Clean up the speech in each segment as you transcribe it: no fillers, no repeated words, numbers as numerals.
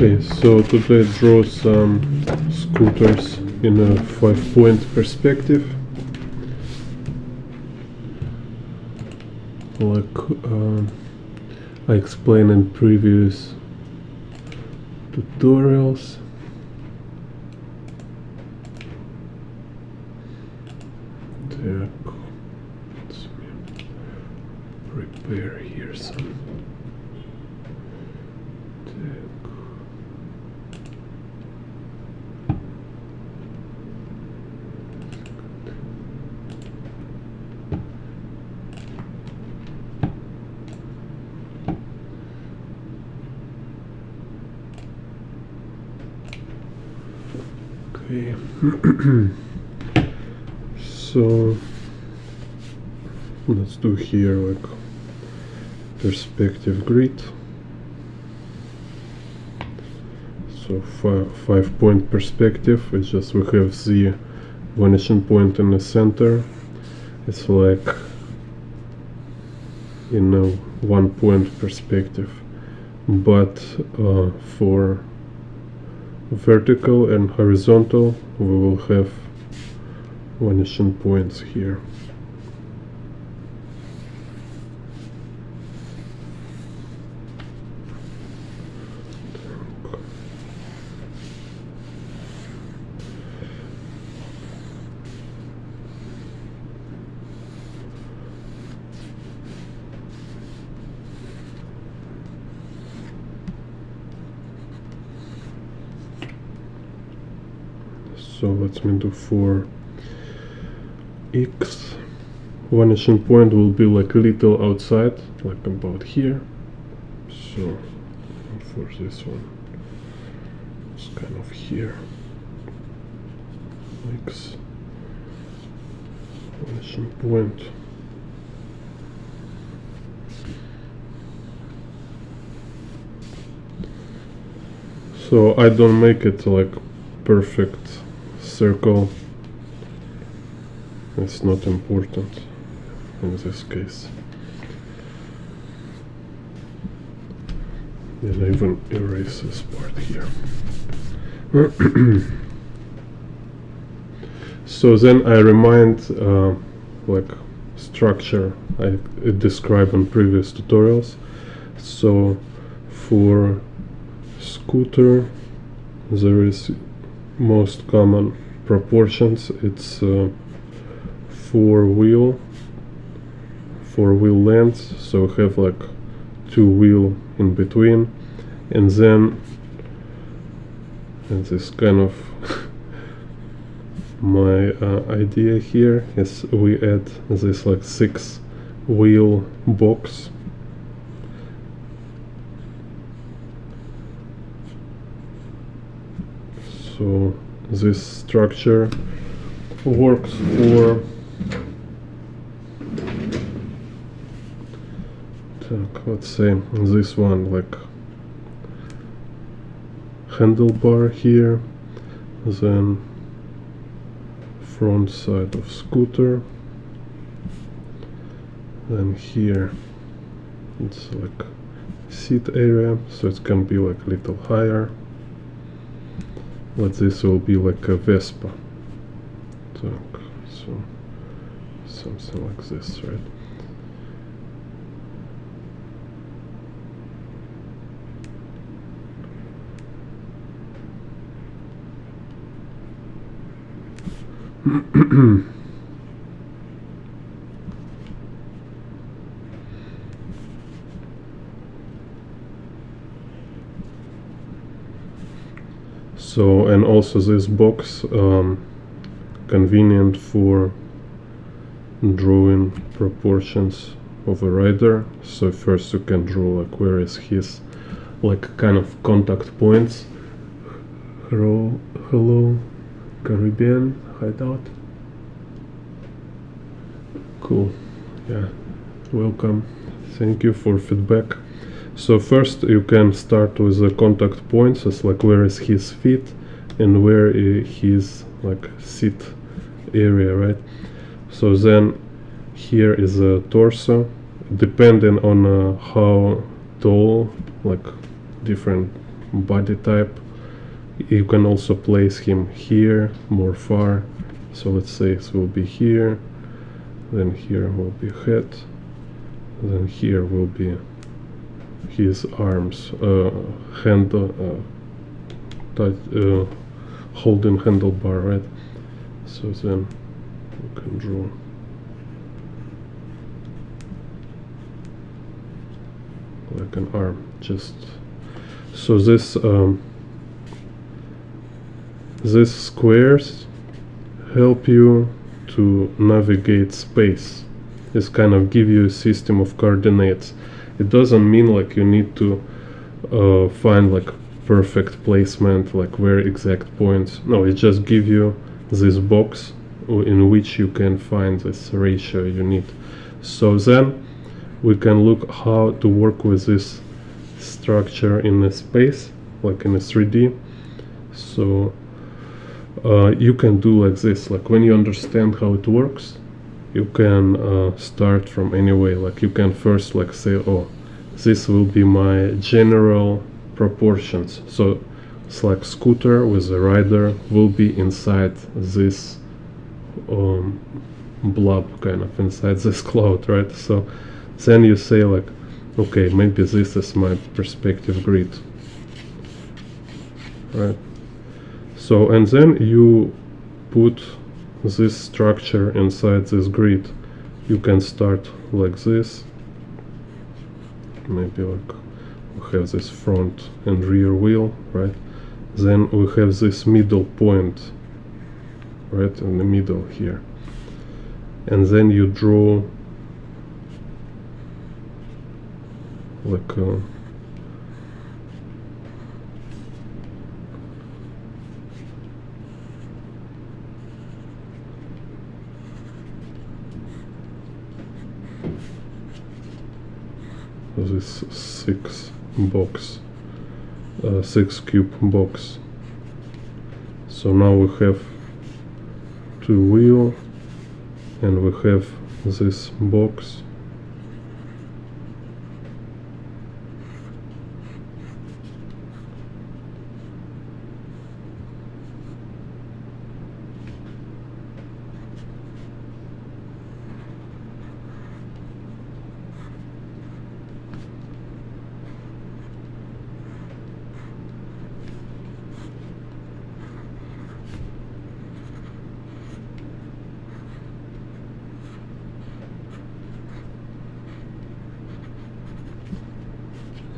Okay, so today draw some scooters in a 5-point perspective. Like I explained in previous tutorials. Let me prepare here some. Okay. So let's do here like perspective grid. So 5-point perspective is just we have the vanishing point in the center. It's like in a 1-point perspective, but for vertical and horizontal we will have vanishing points here. So let me do for X. Vanishing point will be like a little outside, like about here. So for this one, it's kind of here. X vanishing point. So I don't make it like perfect circle. It's not important in this case. And I even erase this part here. So then I remind like structure I described in previous tutorials. So for scooter there is most common proportions. It's 4 wheel lengths, so we have like 2 wheel in between, and then this kind of my idea here is we add this like 6 wheel box. So this structure works for let's say this one like handlebar here, then front side of scooter, then here it's like seat area, so it can be like a little higher. But this will be like a Vespa. So something like this, right? So, and also this box convenient for drawing proportions of a rider. So first you can draw like where is his like kind of contact points. Hello Caribbean hideout. Cool. Yeah, welcome. Thank you for feedback. So first you can start with the contact points, as like where is his feet and where his like seat area, right? So then here is a torso, depending on how tall, like different body type. You can also place him here, more far. So let's say it will be here, then here will be head, then here will be his arms, hand, holding handlebar, right? So then we can draw like an arm, just so these squares help you to navigate space. This kind of give you a system of coordinates. It doesn't mean like you need to find like perfect placement, like very exact points. No, it just give you this box in which you can find this ratio you need. So then we can look how to work with this structure in a space, like in a 3D. So you can do like this, like when you understand how it works, you can start from any way. Like you can first like say, oh, this will be my general proportions. So it's like scooter with a rider will be inside this blob, kind of inside this cloud, right? So then you say like, okay, maybe this is my perspective grid, right? So, and then you put this structure inside this grid. You can start like this. Maybe like we have this front and rear wheel, right? Then we have this middle point, right, in the middle here. And then you draw like this six cube box. So now we have two wheel and we have this box.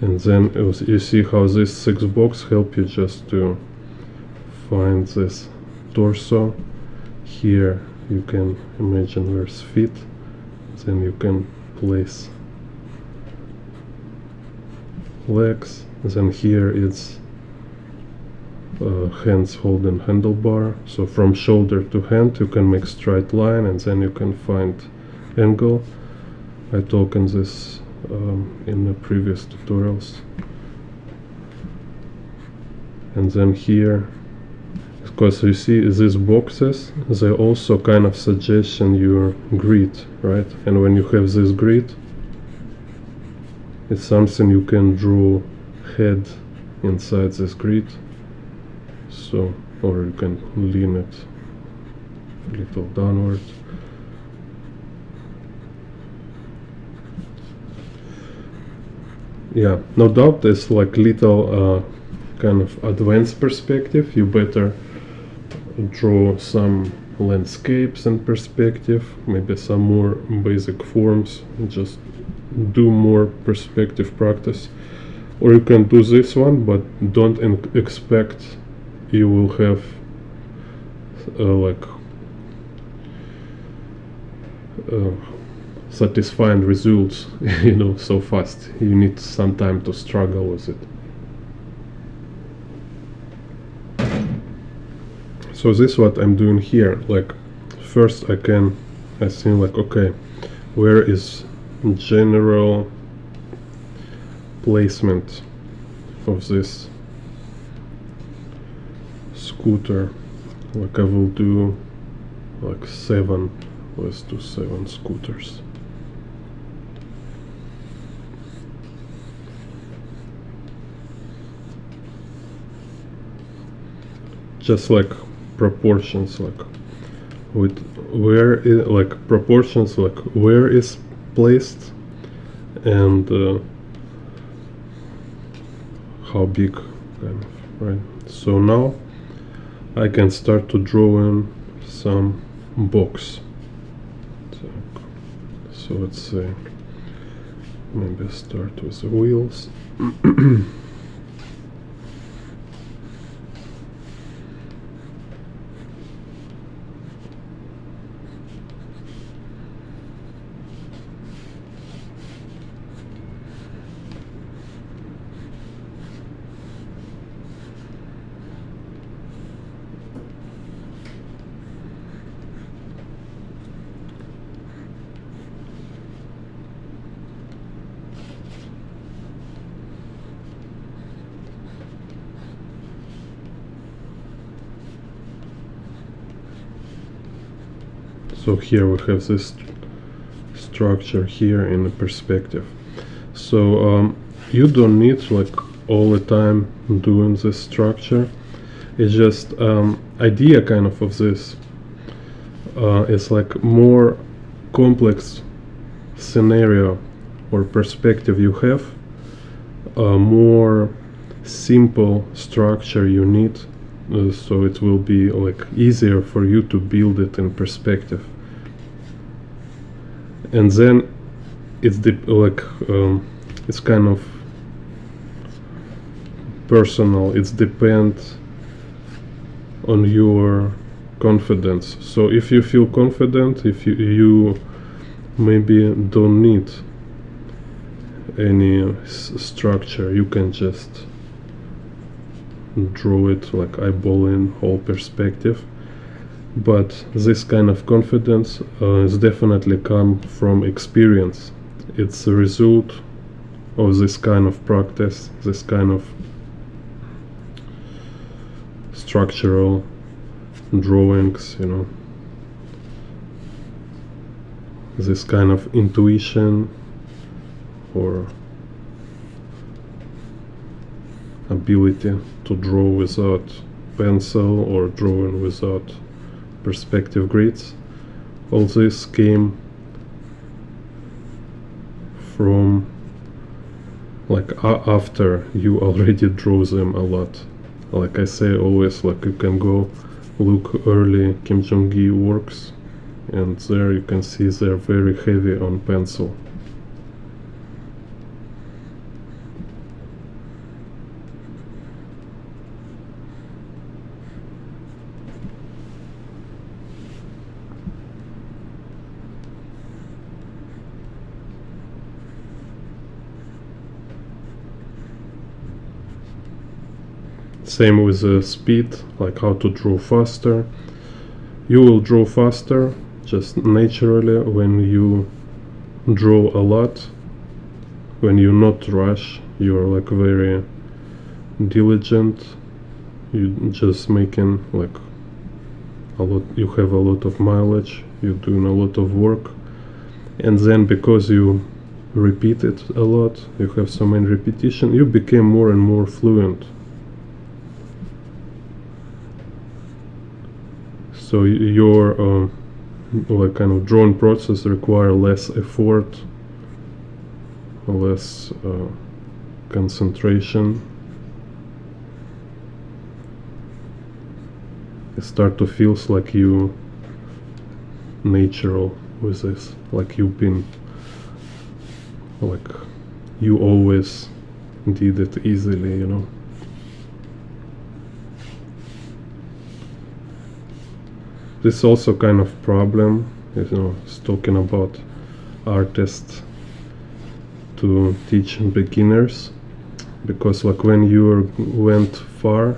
And then you see how this six box help you just to find this torso. Here you can imagine where's feet, then you can place legs, then here it's hands holding handlebar. So from shoulder to hand you can make straight line, and then you can find angle. I talked in this in the previous tutorials. And then here, because you see these boxes, they also kind of suggestion your grid, right? And when you have this grid, it's something you can draw head inside this grid. So, or you can lean it a little downward. Yeah, no doubt there's like little kind of advanced perspective. You better draw some landscapes in perspective, maybe some more basic forms, just do more perspective practice. Or you can do this one, but don't expect you will have satisfying results, you know, so fast. You need some time to struggle with it. So this is what I'm doing here. Like first I think like, okay, where is general placement of this scooter? Like I will do like 7, let's do 7 scooters. just like proportions, like with like proportions, like where is placed and how big, kind of, right? So now I can start to draw in some box. So let's say maybe start with the wheels. So here we have this structure here in the perspective. So you don't need like all the time doing this structure. It's just idea kind of this. It's like more complex scenario or perspective you have, more simple structure you need, so it will be like easier for you to build it in perspective. And then it's it's kind of personal. It depends on your confidence. So if you feel confident, if you maybe don't need any structure, you can just draw it like eyeballing whole perspective. But this kind of confidence is definitely come from experience. It's a result of this kind of practice, this kind of structural drawings, you know, this kind of intuition or ability to draw without pencil or drawing without perspective grids. All this came from like after you already draw them a lot. Like I say always, like you can go look early Kim Jong-gi works, and there you can see they're very heavy on pencil. Same with the speed, like how to draw faster. You will draw faster just naturally when you draw a lot, when you not rush, you're like very diligent, you just making like a lot, you have a lot of mileage, you're doing a lot of work, and then because you repeat it a lot, you have so many repetition, you became more and more fluent. So your like kind of drawing process require less effort, less concentration. It start to feels like you natural with this, like you've been, like you always did it easily, you know. This is also kind of problem, you know, it's talking about artists to teach beginners, because like when you went far,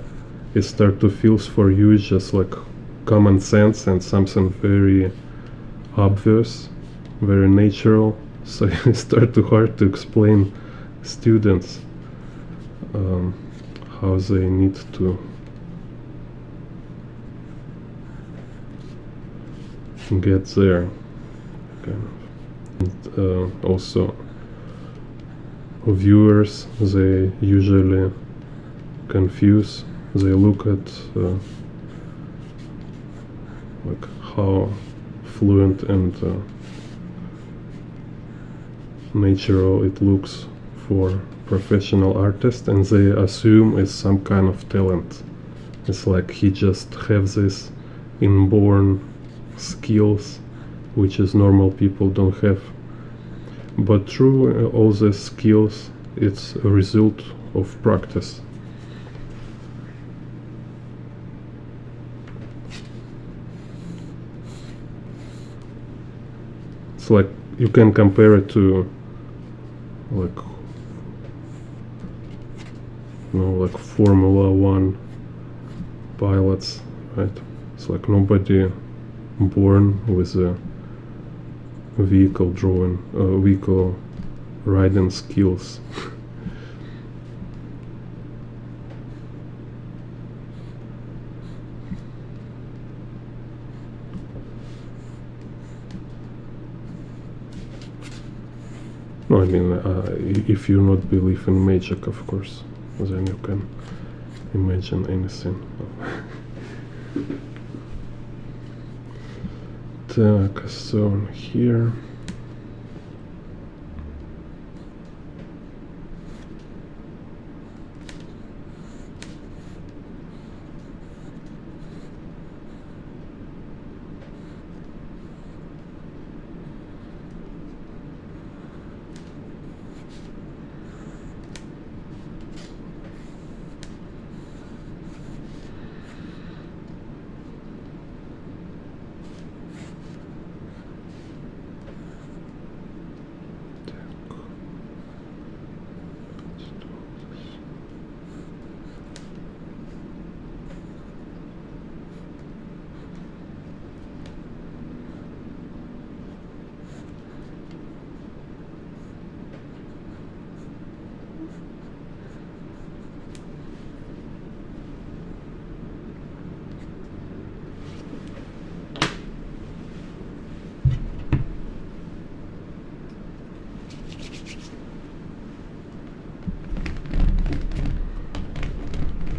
it start to feels for you just like common sense and something very obvious, very natural. So it start too hard to explain students how they need to get there, kind of. And, also viewers, they usually confuse, they look at like how fluent and natural it looks for professional artists, and they assume it's some kind of talent. It's like he just has this inborn skills which is normal people don't have. But through all these skills, it's a result of practice. It's like you can compare it to like like Formula One pilots, right? It's like nobody born with a vehicle riding skills. No, I mean, if you not believe in magic, of course, then you can imagine anything. Так, so here.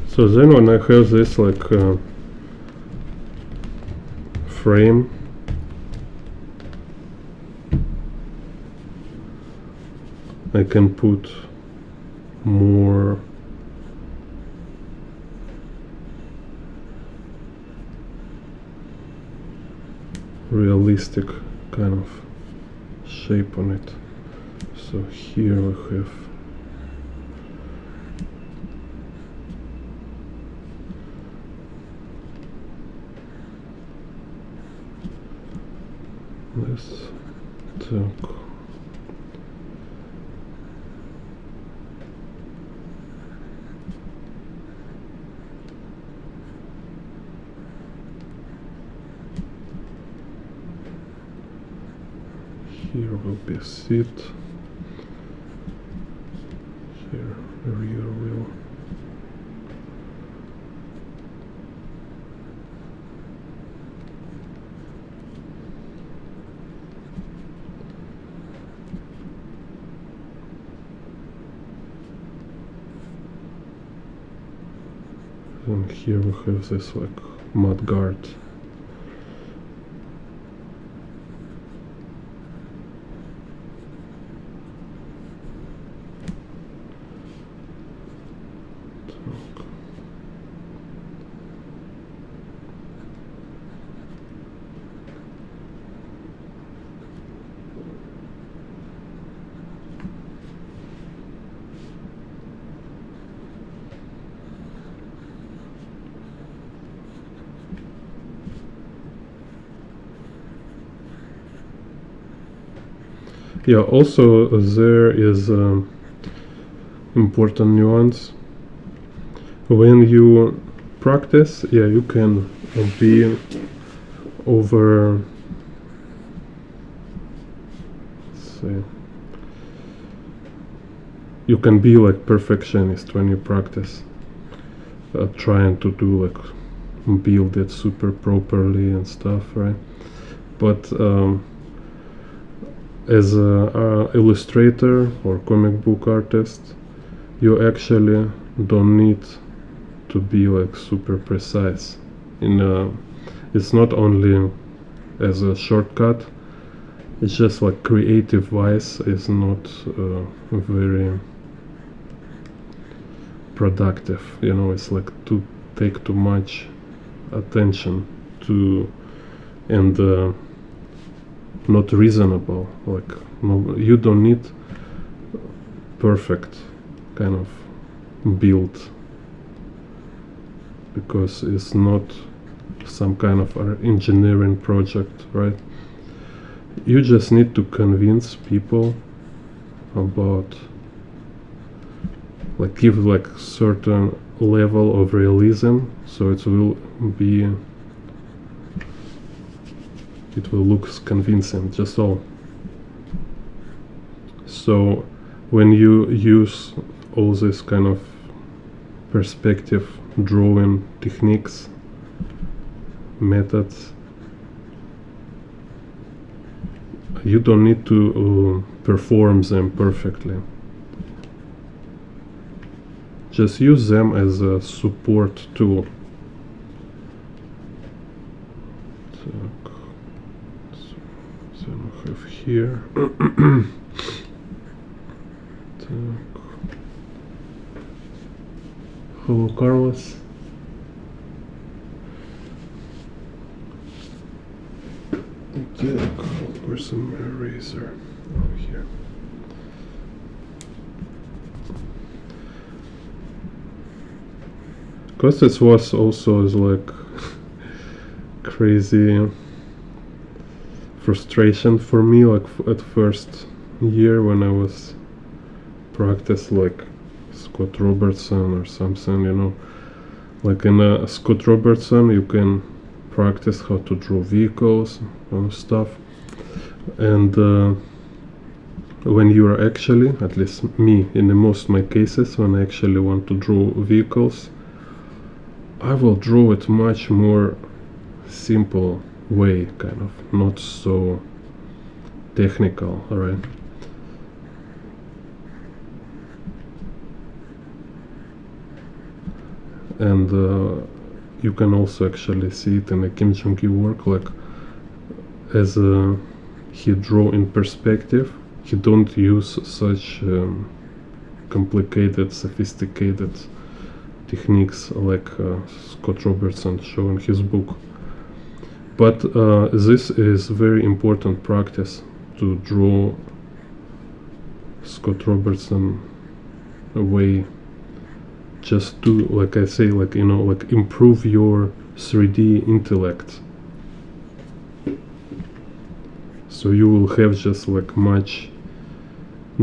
So then when I have this like frame, I can put more realistic kind of shape on it. So here we have this. Так. Here will be a seat. Here a rear wheel. And here we have this like mud guard. Yeah, also there is important nuance. When you practice, yeah, you can be over, let's say, you can be like perfectionist when you practice, trying to do like build it super properly and stuff, right? But as a illustrator or comic book artist, you actually don't need to be like super precise. it's not only as a shortcut, it's just like creative wise is not very productive, you know. It's like to take too much attention to, and not reasonable. Like, no, you don't need perfect kind of build, because it's not some kind of engineering project, right? You just need to convince people about, like, give like certain level of realism, so it will look convincing, just all. So when you use all this kind of perspective drawing techniques, methods, you don't need to perform them perfectly. Just use them as a support tool. So I have here. Hello, Carlos. Where's some eraser? Oh, here. Because this was also like crazy frustration for me, like at first year when I was practice like Scott Robertson or something, you know. Like in Scott Robertson you can practice how to draw vehicles and stuff, and when you are actually, at least me in the most my cases, when I actually want to draw vehicles, I will draw it much more simple way, kind of not so technical, alright? And you can also actually see it in the Kim Jong-il work, like as he draw in perspective, he don't use such complicated, sophisticated techniques like Scott Robertson show in his book. But this is very important practice to draw Scott Robertson way, just to, like I say, like, you know, like improve your 3D intellect. So you will have just like much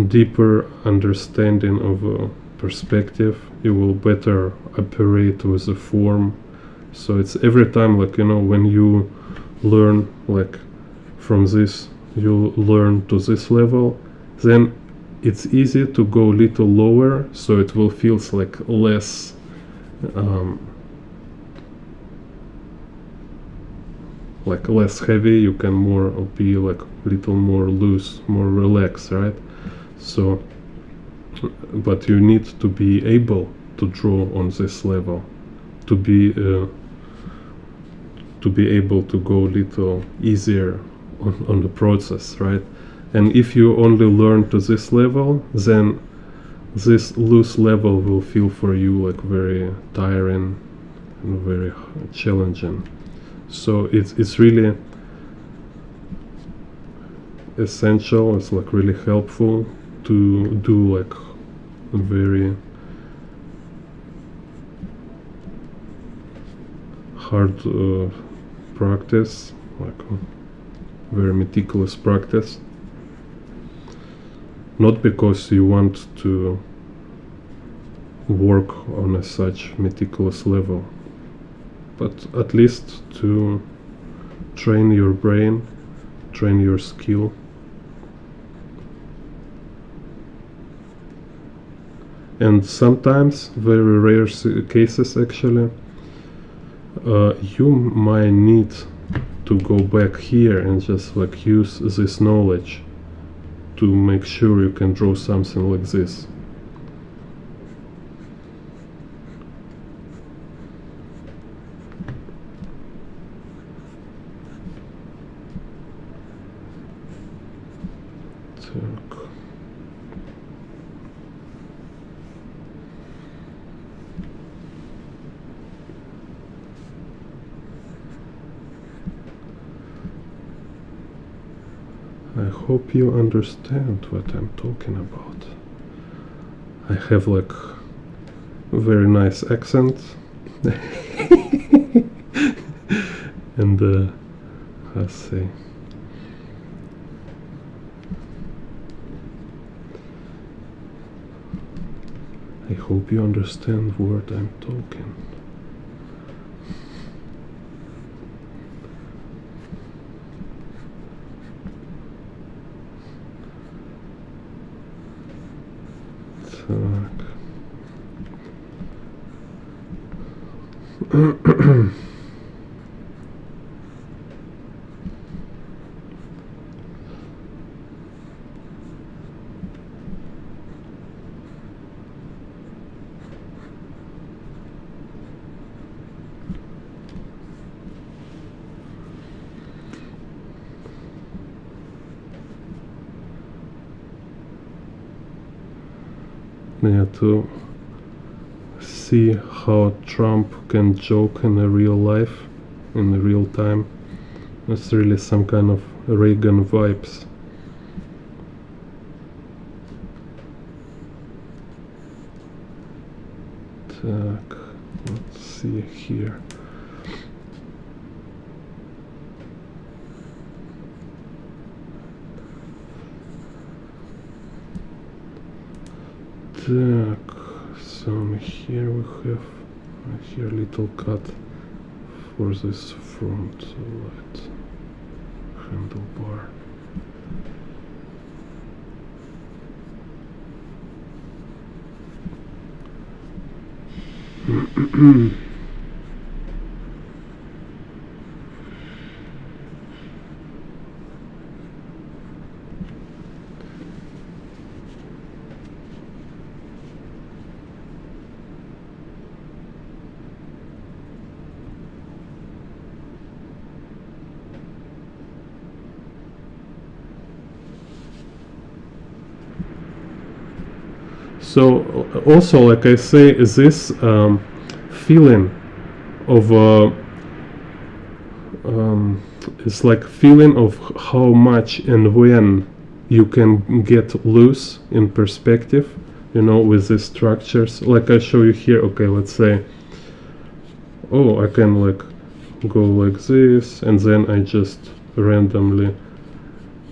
deeper understanding of perspective. You will better operate with the form. So it's every time, like, you know, when you learn like from this, you learn to this level, then it's easy to go a little lower, so it will feel like less like less heavy. You can more be like little more loose, more relaxed, right? So, but you need to be able to draw on this level, to be able to go a little easier on the process, right? And if you only learn to this level, then this loose level will feel for you like very tiring and very challenging. So it's really essential, it's like really helpful to do like a very hard practice, like very meticulous practice. Not because you want to work on a such meticulous level, but at least to train your brain, train your skill. And sometimes, very rare cases actually, you might need to go back here and just like use this knowledge to make sure you can draw something like this. Так. I hope you understand what I'm talking about. I have like a very nice accent. And let's see. I hope you understand what I'm talking. Так. Yeah, to see how Trump can joke in a real life, in the real time. It's really some kind of Reagan vibes. Так, let's see here. Так, so here we have here little cut for this front light handlebar. So also, like I say, this feeling of it's like feeling of how much and when you can get loose in perspective, you know, with these structures. Like I show you here. Okay, let's say, oh, I can like go like this, and then I just randomly.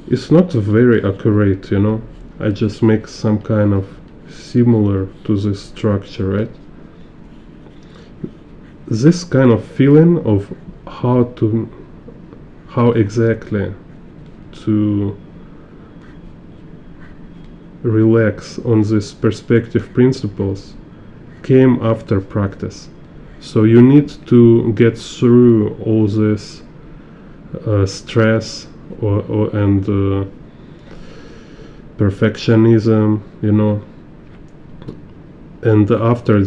It's not very accurate, you know. I just make some kind of similar to this structure, right? This kind of feeling of how exactly to relax on these perspective principles came after practice. So you need to get through all this stress and perfectionism, you know. And after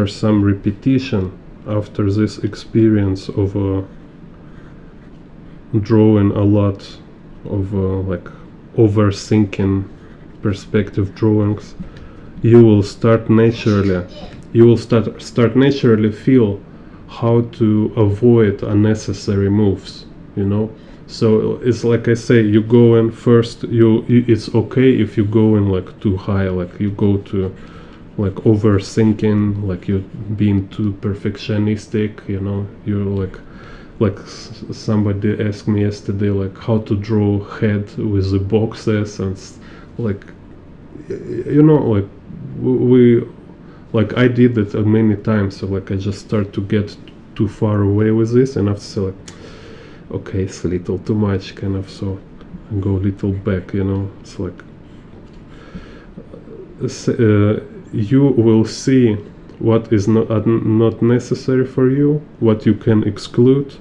some repetition, after this experience of drawing a lot of like overthinking perspective drawings, you will start naturally feel how to avoid unnecessary moves, you know. So it's like I say, you go in first, it's okay if you go in like too high, like you go to like overthinking, like you're being too perfectionistic, you know. You're like somebody asked me yesterday, like how to draw head with the boxes, and like, you know, like we like I did it many times. So like I just start to get too far away with this, and after say like, okay, it's a little too much, kind of, so I go a little back, you know. It's like you will see what is not necessary for you, what you can exclude,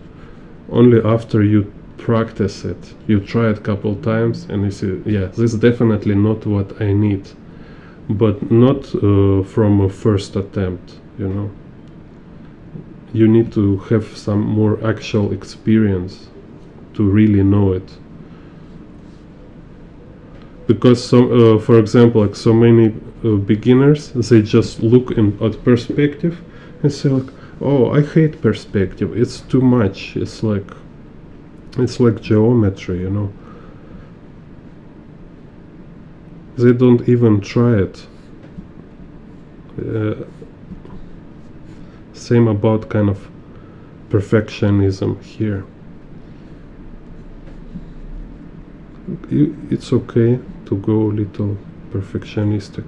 only after you practice it. You try it a couple times and you see, yeah, this is definitely not what I need, but not from a first attempt, you know. You need to have some more actual experience to really know it. because for example, like so many beginners, they just look at perspective and say like, oh, I hate perspective, it's too much, it's like geometry, you know. They don't even try it. Same about kind of perfectionism here. It's okay to go a little perfectionistic.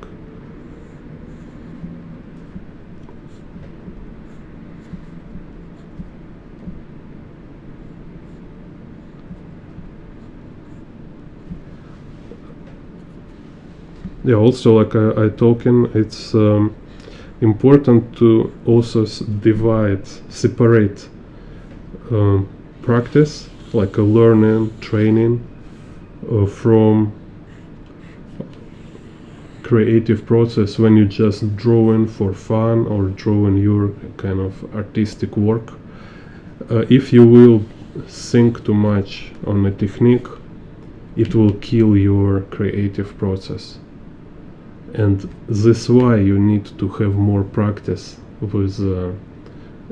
Yeah, also like I talking, it's important to also separate practice, like a learning, training, from creative process when you just drawing for fun or drawing your kind of artistic work. If you will think too much on a technique, it will kill your creative process. And this is why you need to have more practice with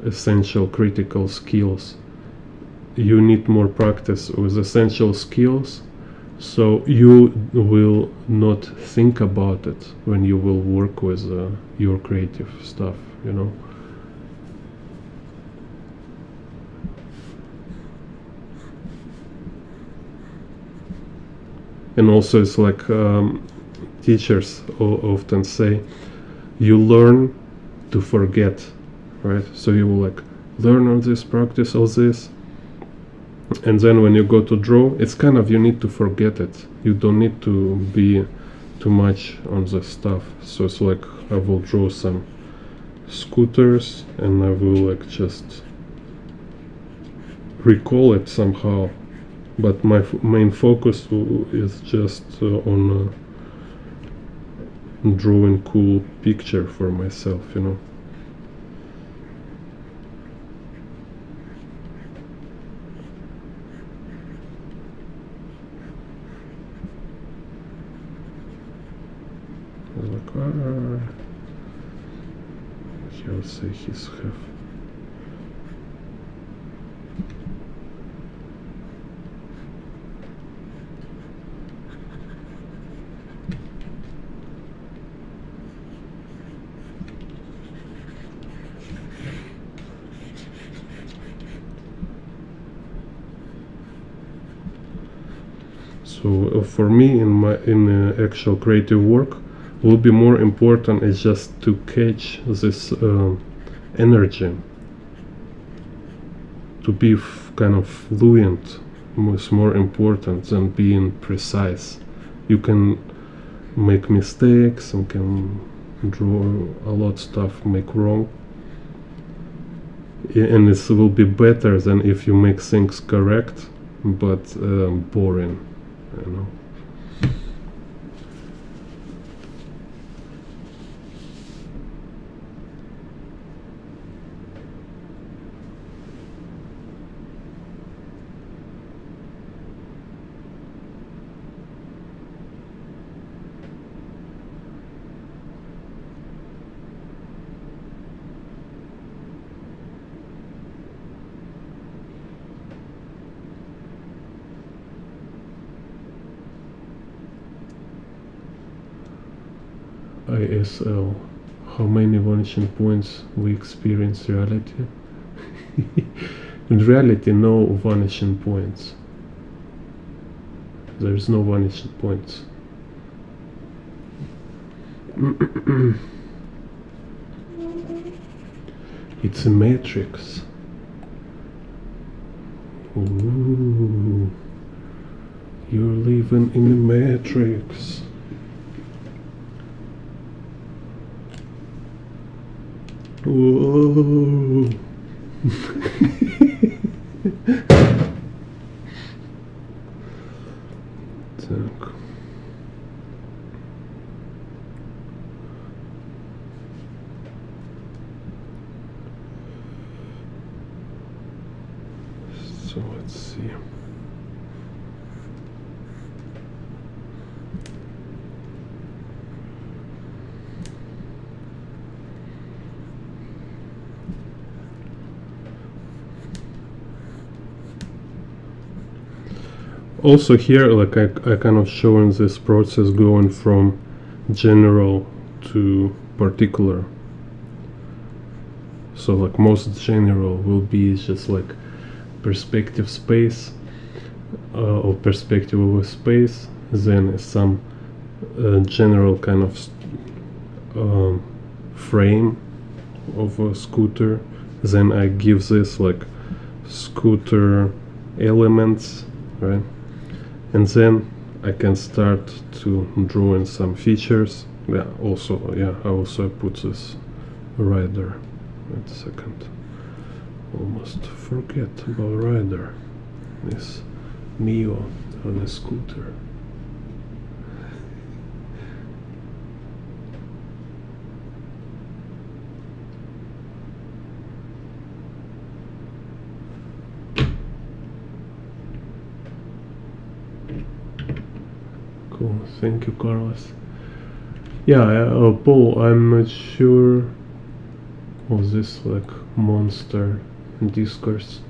essential critical skills. You need more practice with essential skills, so you will not think about it when you will work with your creative stuff, you know. And also it's like teachers often say, you learn to forget, right? So you will like learn all this, practice all this, and then when you go to draw, it's kind of, you need to forget it. You don't need to be too much on the stuff. So it's like I will draw some scooters and I will like just recall it somehow, but my main focus is just on drawing cool picture for myself, you know. Like, I'll say his have. So for me, in actual creative work, will be more important is just to catch this energy, to be kind of fluent is more important than being precise. You can make mistakes and can draw a lot of stuff, make wrong, and it will be better than if you make things correct but boring, you know. ISL, how many vanishing points we experience reality? In reality, no vanishing points. There is no vanishing points. It's a matrix. Ooh, you're living in the matrix. Whoa. Так. So let's see. Also here, like I kind of showing this process going from general to particular. So like most general will be just like perspective space or perspective over space, then some general kind of frame of a scooter, then I give this like scooter elements, right? And then I can start to draw in some features. Yeah, I also put this rider. Wait a second. Almost forget about rider. This Mio on a scooter. Cool, thank you, Carlos. Yeah, Paul, I'm not sure. Was this like monster discourse?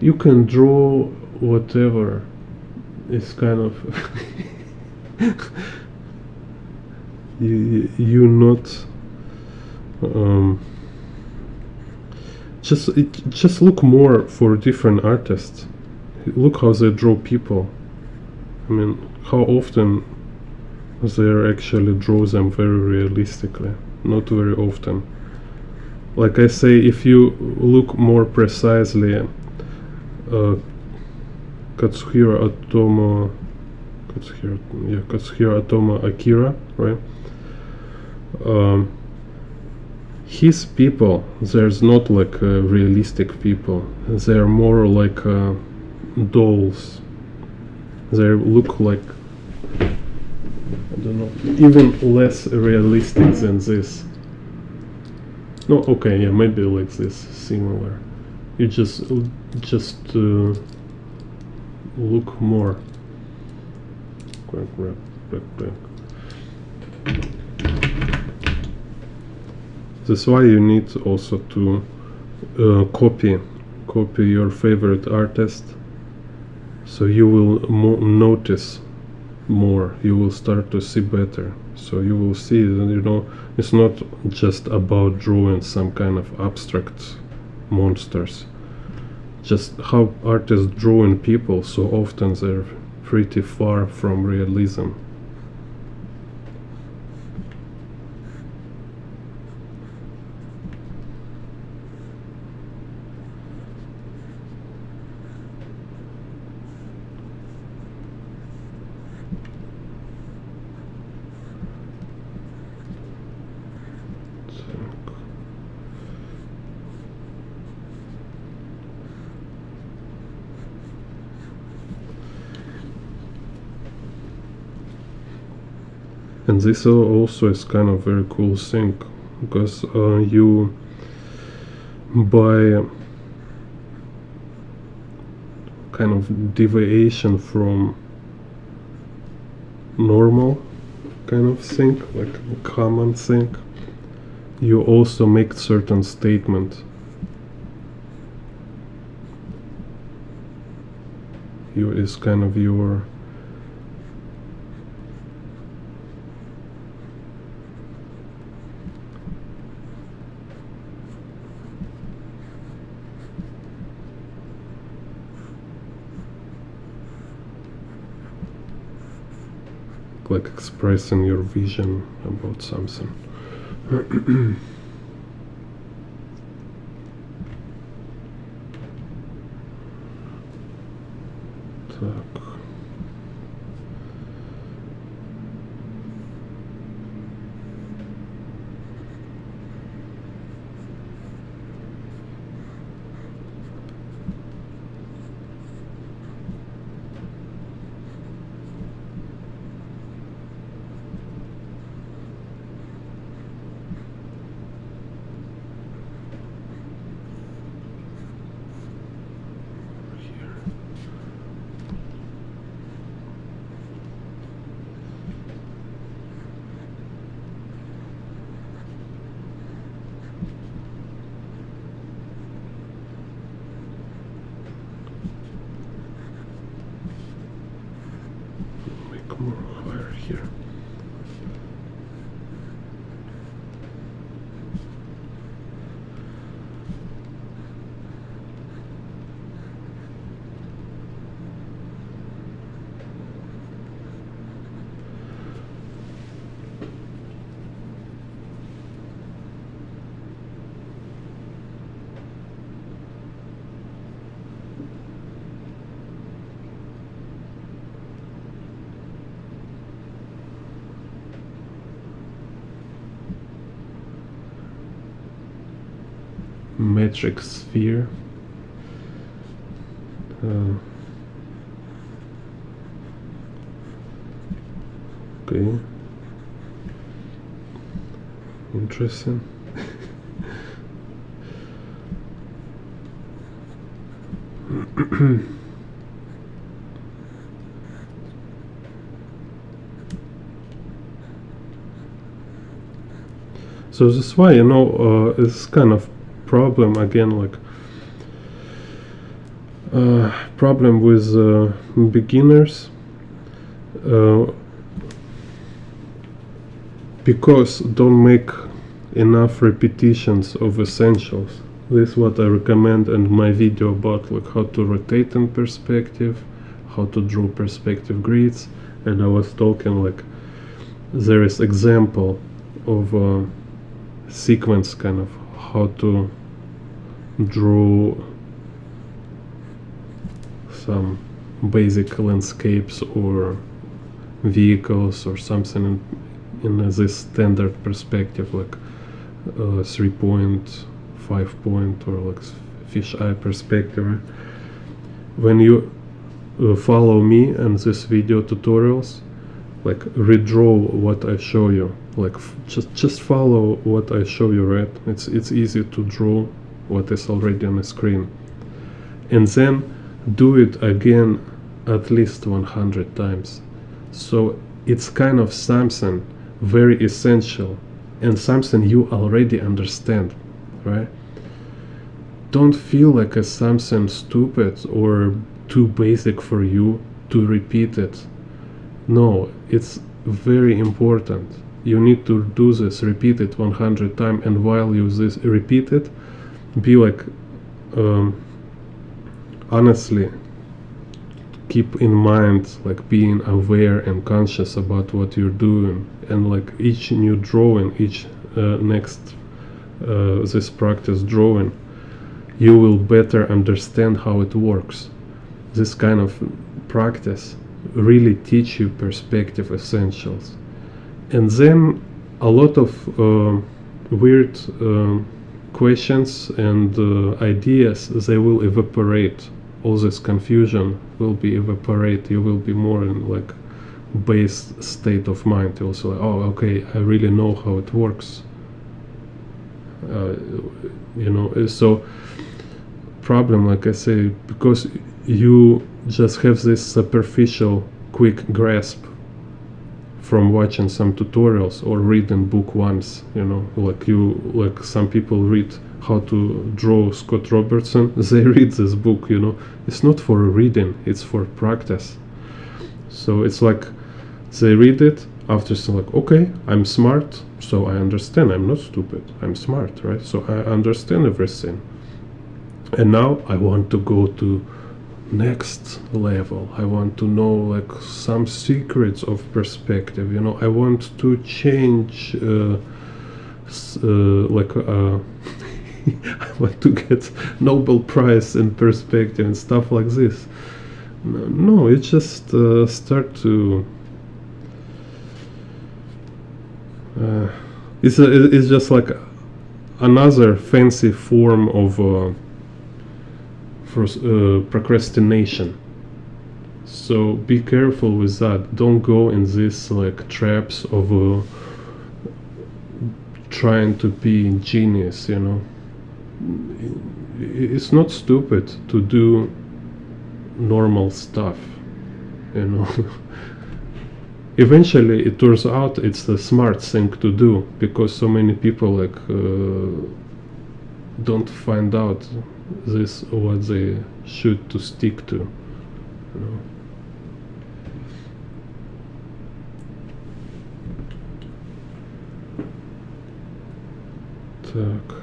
You can draw whatever. It's kind of you not just look more for different artists. Look how they draw people. I mean, how often they actually draw them very realistically. Not very often. Like I say, if you look more precisely, Katsuhiro Otomo Akira, right? His people, there's not like realistic people. They're more like dolls. They look like, I don't know, even less realistic than this. No, okay, yeah, maybe like this, similar. You just look more. That's why you need also to copy your favorite artist, so you will notice more, you will start to see better. So you will see that, you know, it's not just about drawing some kind of abstract monsters. Just how artists drawing people, so often they're pretty far from realism. And this also is kind of very cool thing, because you, by kind of deviation from normal kind of thing, like common thing, you also make certain statement. You is kind of your like expressing your vision about something. Так. like more higher here. Metric sphere. Okay. Interesting. So that's why, you know, it's kind of problem again, like problem with beginners, because don't make enough repetitions of essentials. This is what I recommend in my video about like how to rotate in perspective, how to draw perspective grids, and I was talking like there is example of a sequence, kind of how to draw some basic landscapes or vehicles or something in this standard perspective, like 3-point, 5-point, or like fisheye perspective. When you follow me in this video tutorials, like redraw what I show you, like just follow what I show you, right? It's easy to draw what is already on the screen, and then do it again at least 100 times. So it's kind of something very essential and something you already understand, right? Don't feel like it's something stupid or too basic for you to repeat it. No, it's very important. You need to do this, repeat it 100 times, and while you repeat it, be like, honestly, keep in mind, like being aware and conscious about what you're doing, and like each new drawing, each next this practice drawing, you will better understand how it works. This kind of practice really teach you perspective essentials, and then a lot of weird questions and ideas, they will evaporate. All this confusion will be evaporate. You will be more in like base state of mind. You'll say, oh, okay, I really know how it works. You know, so problem, like I say, because you just have this superficial quick grasp from watching some tutorials or reading book once, you know, like some people read how to draw Scott Robertson, they read this book, you know. It's not for reading, it's for practice. So it's like they read it after, so like, okay, I'm smart, so I understand. I'm not stupid, I'm smart, right? So I understand everything, and now I want to go to next level. I want to know like some secrets of perspective, you know. I want to change I want to get Nobel Prize in perspective and stuff like this. No, it just start to it's just like another fancy form of procrastination. So be careful with that. Don't go in these like traps of trying to be genius, you know. It's not stupid to do normal stuff, you know. Eventually it turns out it's the smart thing to do, because so many people like don't find out this what they should to stick to, you know. Так.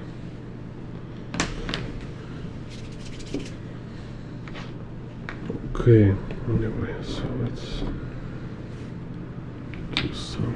Okay, anyway, so let's do some.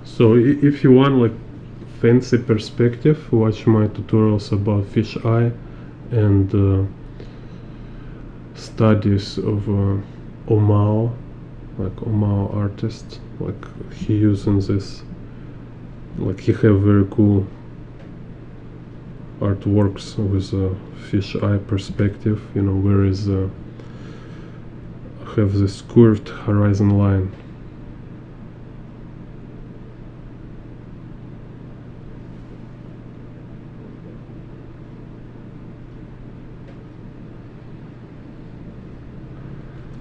So if you want like fancy perspective, watch my tutorials about fisheye and studies of Omao, like Omao artist, like he using this, like he have very cool artworks with a fisheye perspective, you know, where is have this curved horizon line.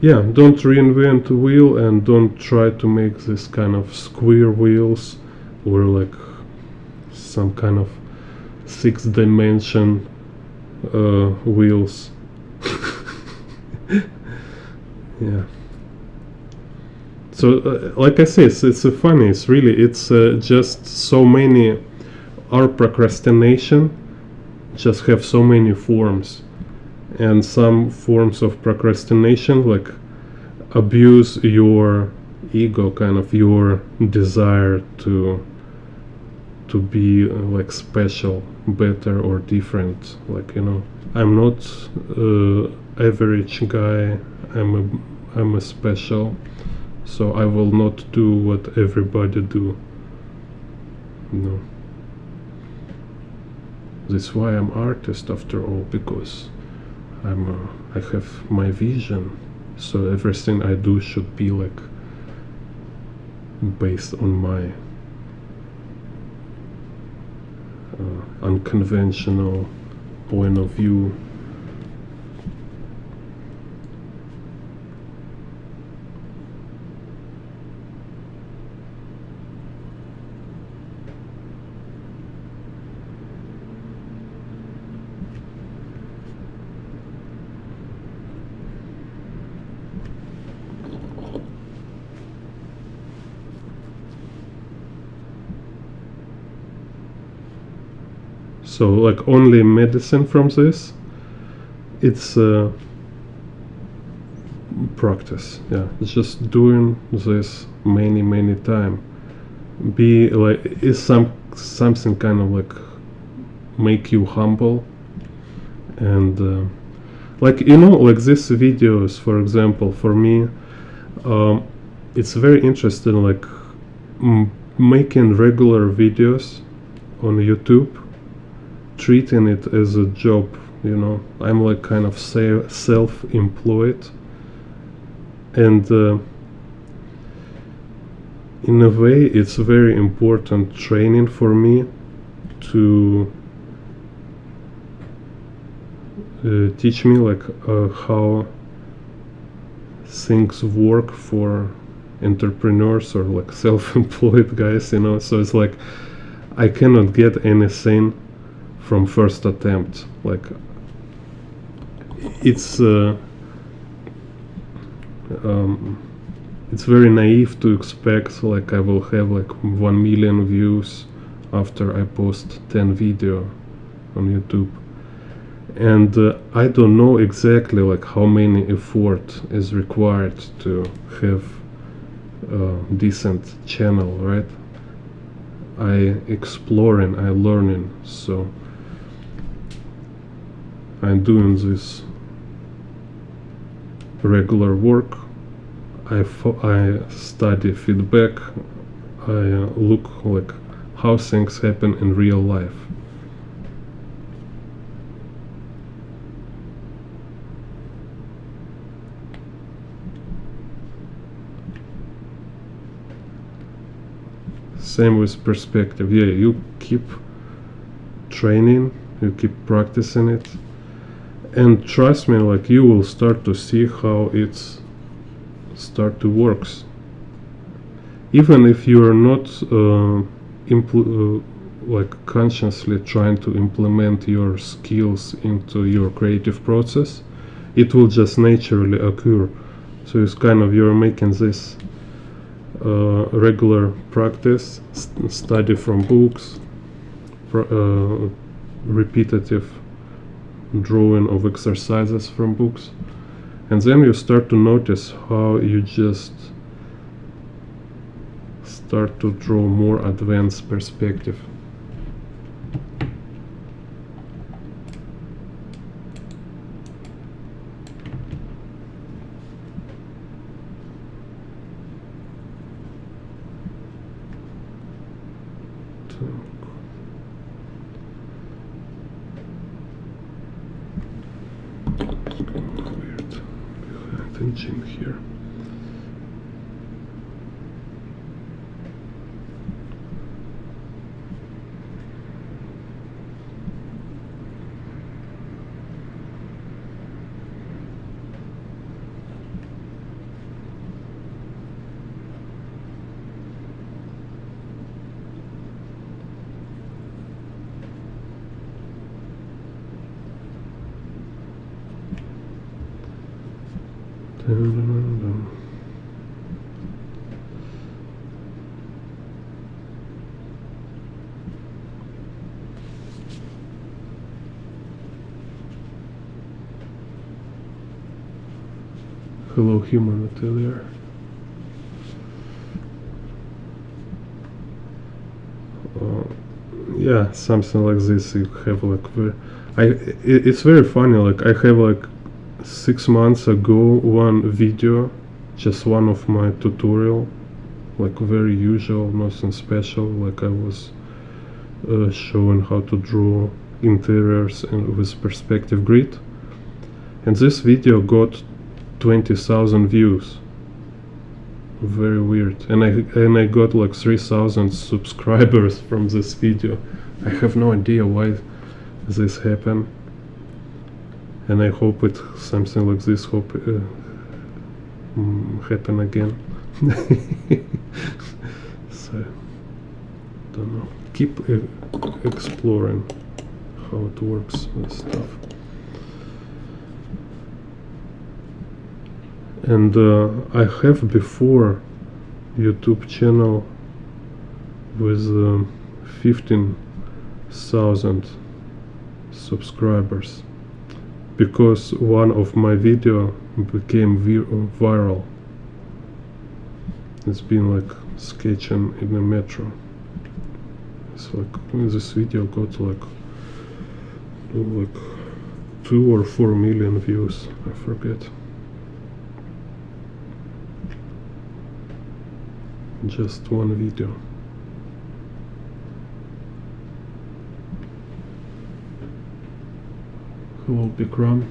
Yeah, don't reinvent the wheel and don't try to make this kind of square wheels or like some kind of 6-dimension wheels. Yeah. So like I say, it's funny. It's really just so many. Our procrastination just have so many forms. And some forms of procrastination like abuse your ego, kind of your desire to be like special, better or different. Like, you know, I'm not average guy, I'm a special, so I will not do what everybody do. No. That's why I'm artist after all, because I have my vision, so everything I do should be like based on my unconventional point of view. So like only medicine from this, it's practice. Yeah, it's just doing this many time. Be like, is something kind of like make you humble, and like, you know, like these videos, for example, for me, it's very interesting, like making regular videos on YouTube, treating it as a job, you know. I'm like kind of self-employed, and in a way it's very important training for me to teach me like how things work for entrepreneurs or like self-employed guys, you know. So it's like I cannot get anything from first attempt. Like it's very naive to expect like I will have like 1 million views after I post 10 video on YouTube. And I don't know exactly like how many effort is required to have a decent channel, right? I exploring, I learning, so I'm doing this regular work. I study feedback. I look like how things happen in real life. Same with perspective. Yeah, you keep training, you keep practicing it, and trust me, like you will start to see how it's start to works. Even if you are not like consciously trying to implement your skills into your creative process, it will just naturally occur. So it's kind of you're making this regular practice, study from books, repetitive drawing of exercises from books, and then you start to notice how you just start to draw more advanced perspective. Weird behind engine here. Hello, humanity there. Yeah, something like this. You have like it's very funny. Like I have like 6 months ago one video, just one of my tutorial, like very usual, nothing special. Like I was showing how to draw interiors and with perspective grid, and this video got 20,000 views. Very weird. And I got like 3,000 subscribers from this video. I have no idea why this happened, and I hope it something like this happen again. So don't know. Keep exploring how it works with stuff. And I have before YouTube channel with 15,000 subscribers, because one of my video became viral. It's been like sketching in the metro. It's like this video got like 2 or 4 million views, I forget. Just one video. Hello, Bikram.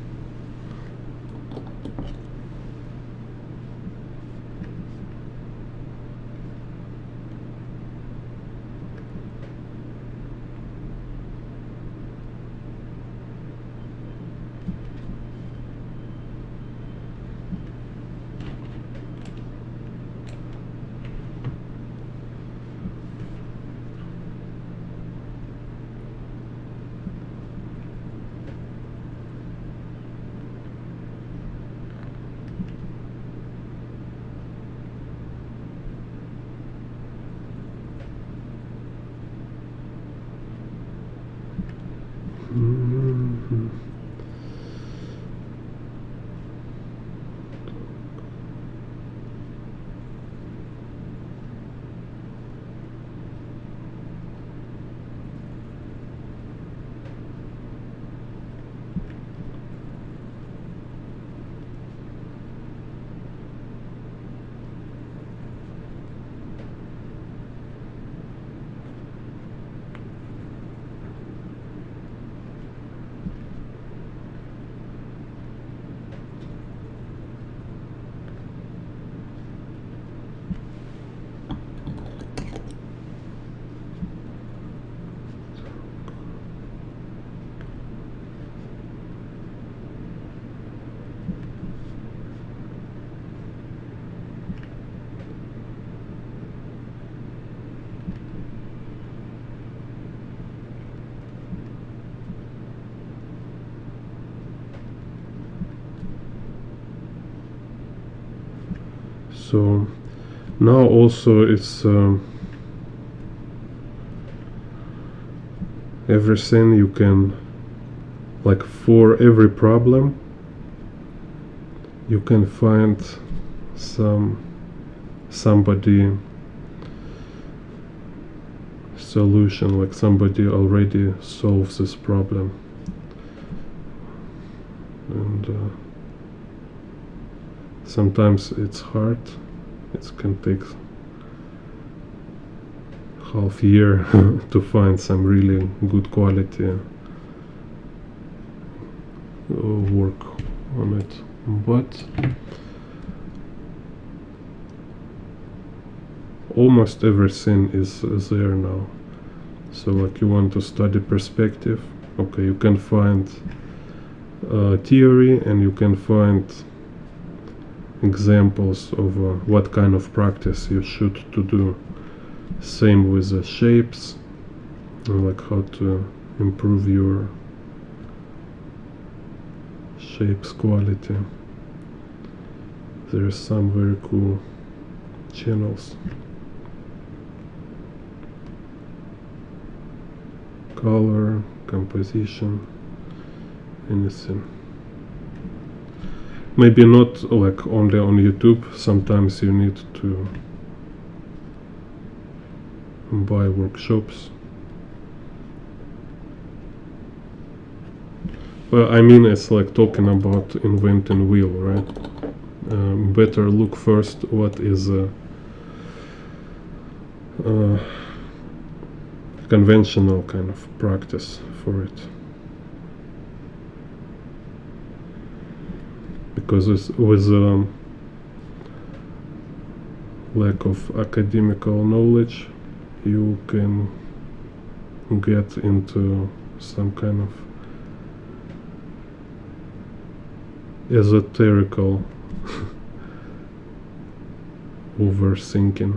So now also it's everything you can, like for every problem you can find somebody solution, like somebody already solves this problem. And sometimes it's hard, it can take half year to find some really good quality work on it, but almost everything is there now. So like you want to study perspective, okay, you can find theory, and you can find examples of what kind of practice you should to do. Same with the shapes, like how to improve your shapes quality. There are some very cool channels. Color, composition, anything. Maybe not like only on YouTube, sometimes you need to buy workshops. Well, I mean, it's like talking about inventing wheel, right? Better look first what is conventional kind of practice for it. Because with lack of academical knowledge, you can get into some kind of esoterical overthinking.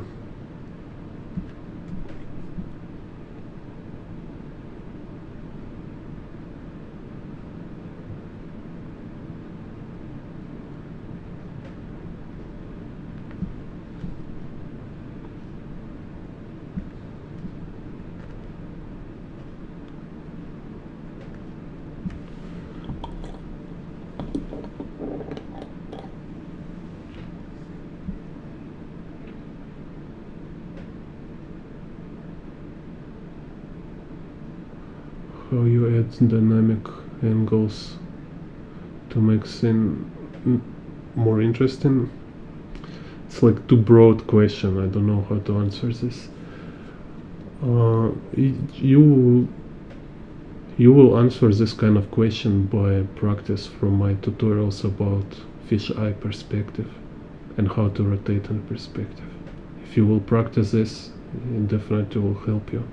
How you add dynamic angles to make things more interesting? It's like too broad question. I don't know how to answer this. You will answer this kind of question by practice from my tutorials about fisheye perspective and how to rotate in perspective. If you will practice this, it definitely will help you.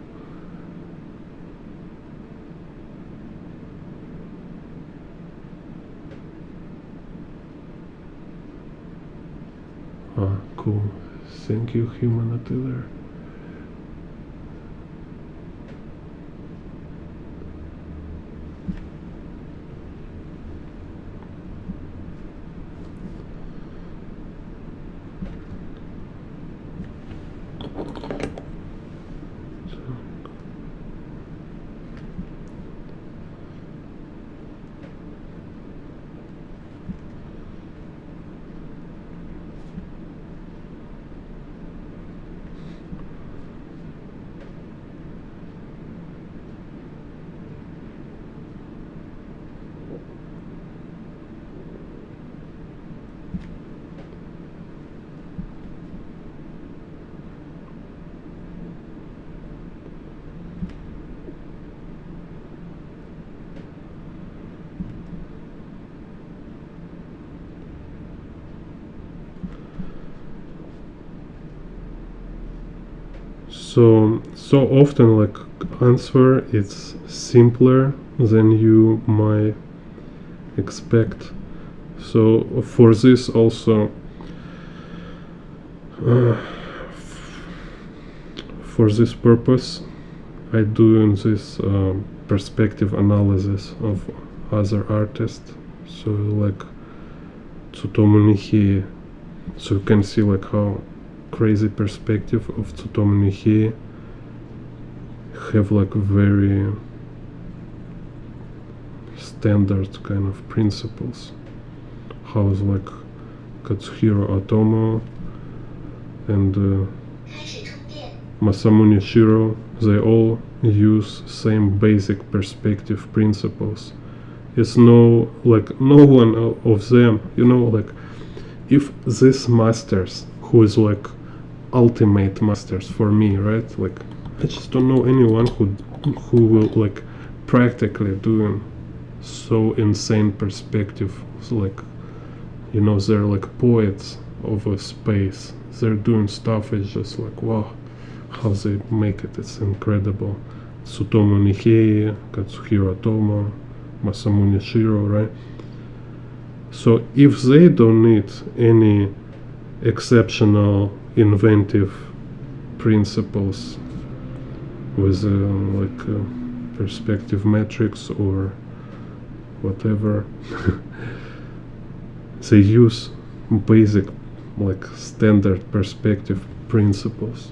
Cool. Thank you, Human Attiller. So often, like, answer it's simpler than you might expect. So for this also, for this purpose, I do this perspective analysis of other artists. So like Tsutomu Nihei So you can see like how crazy perspective of Tsutomu Nihei have like very standard kind of principles. How is like Katsuhiro Otomo and Masamune Shirow, they all use same basic perspective principles. It's no one of them, you know, like if these masters, who is like ultimate masters for me, right? Like I just don't know anyone who will like practically doing so insane perspective. So like, you know, they're like poets of a space. They're doing stuff. It's just like wow, how they make it. It's incredible. Tsutomu Nihei, Katsuhiro Otomo, Masamune Shirow, right? So if they don't need any exceptional inventive principles with perspective metrics or whatever, they use basic like standard perspective principles.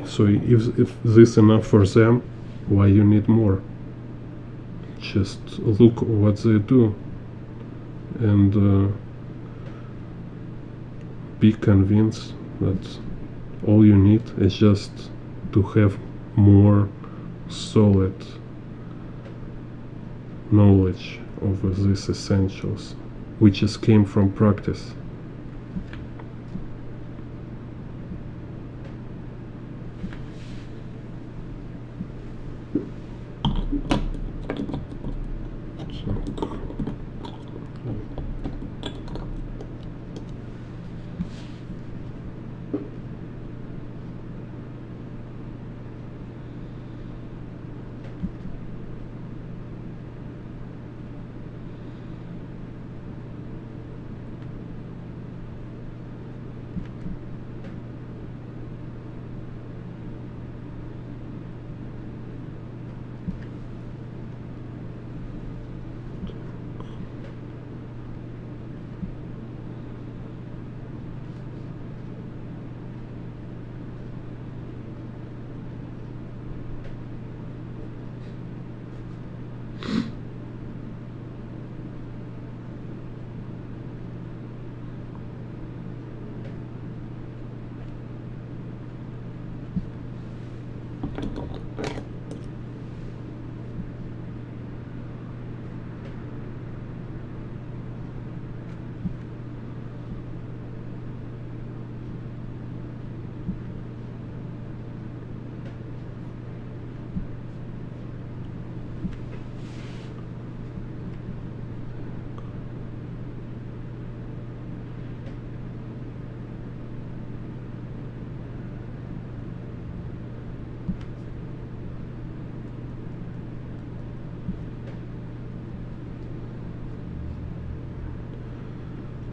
So if this enough for them, why you need more? Just look what they do and be convinced that all you need is just to have more solid knowledge of these essentials, which just came from practice.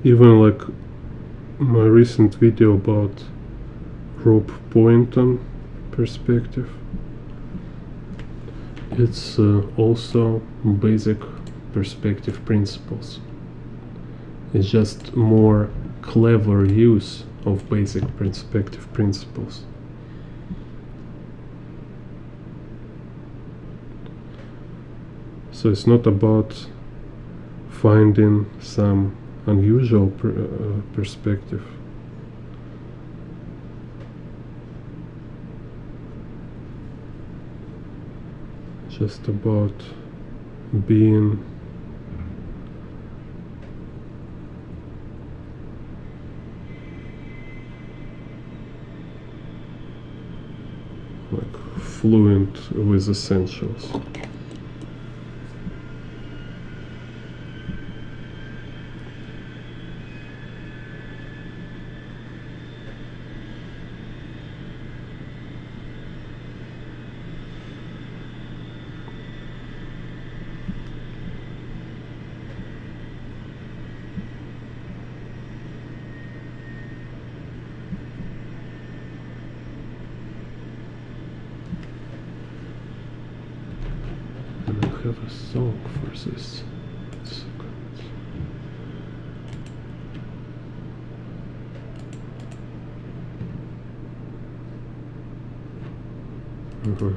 Even like my recent video about Rob Boynton perspective, it's also basic perspective principles. It's just more clever use of basic perspective principles. So it's not about finding some unusual perspective. Just about being like fluent with essentials. And I have a song for this. Mhm.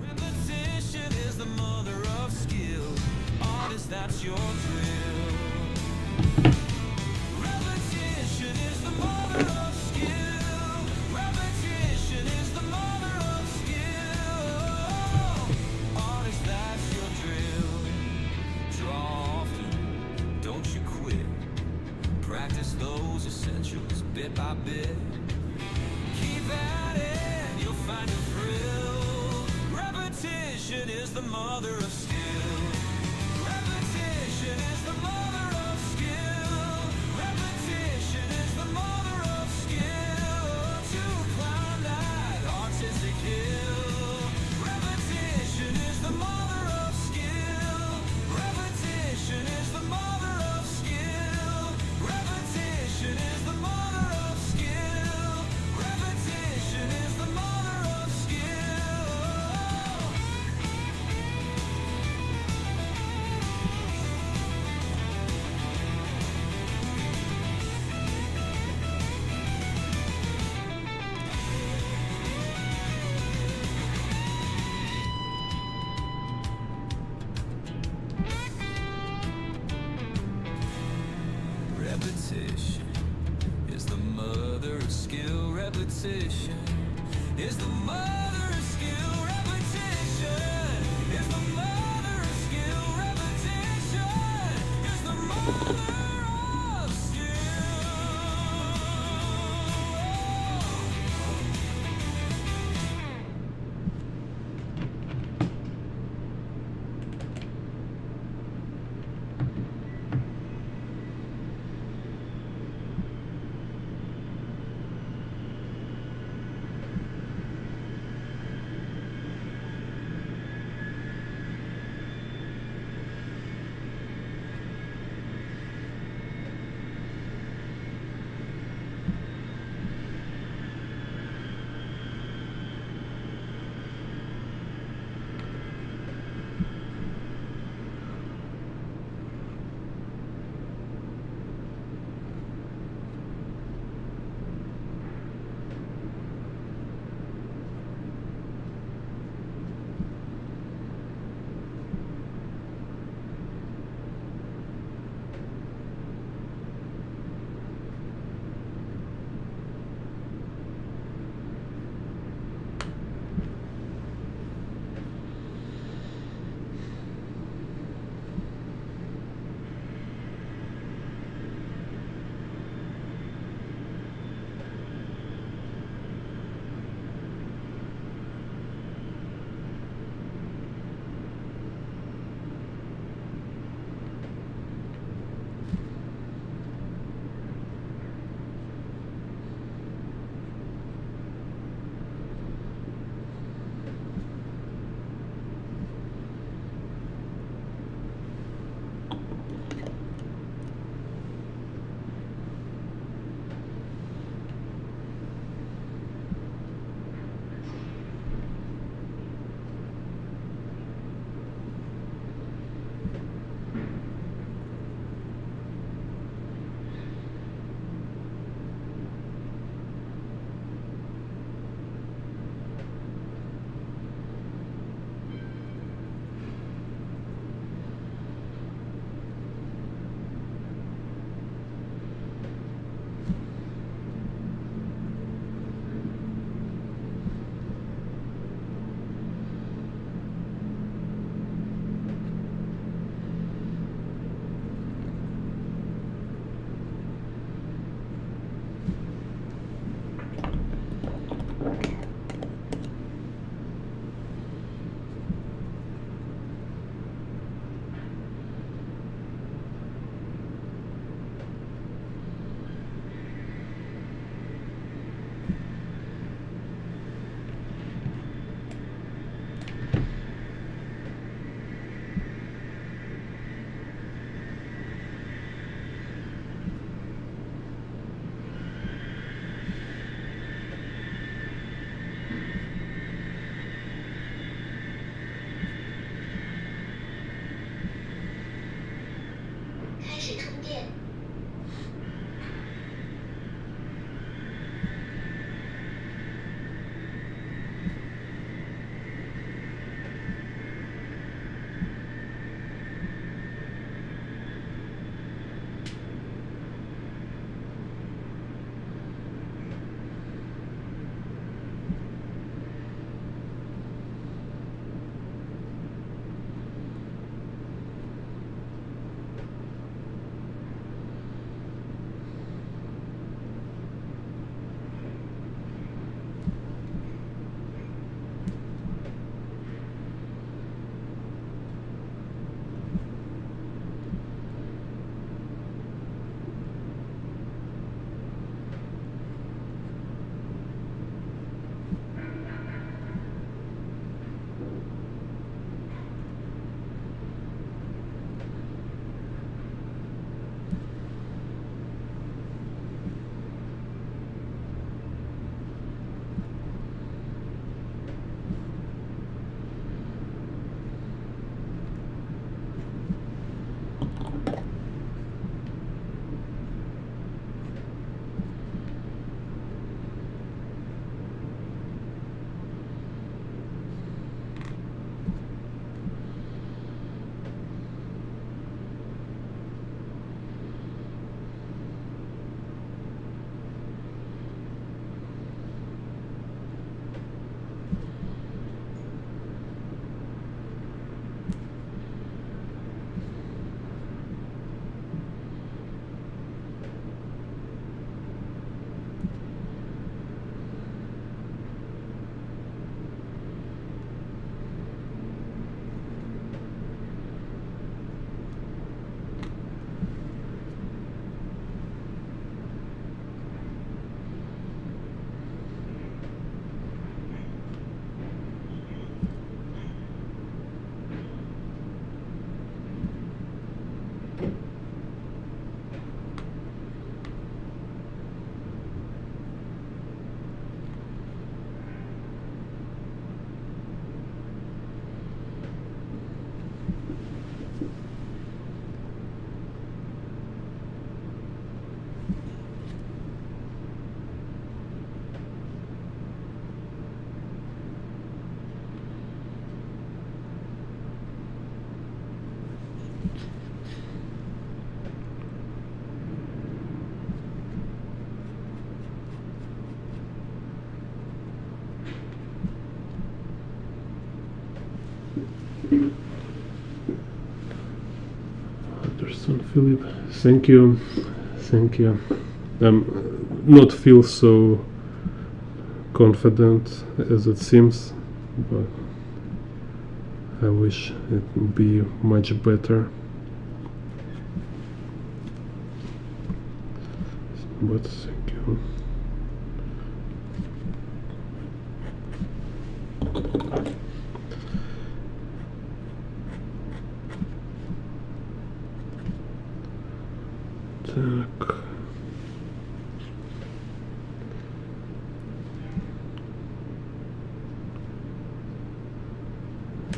Repetition is the mother of skill. Artist, that's your drill. Repetition is the mother of skill. Repetition is the mother of skill. Artist, that's your drill. Draw often, don't you quit. Practice those essentials bit by bit. Keep at it, you'll find a thrill. Repetition is the mother of skill. Repetition is the mother of skill. Repetition is the mother of skill. To climb that artistic hill. Repetition is the mother of skill. Repetition is the mother of skill. Repetition is the mother of skill. Repetition is the mother of skill. Repetition is the mother of skill. Repetition is the mother of skill. Repetition is the mother of skill. Repetition is the mother of skill. Philip, thank you. Thank you. Not feel so confident as it seems, but I wish it would be much better. But thank you. Так.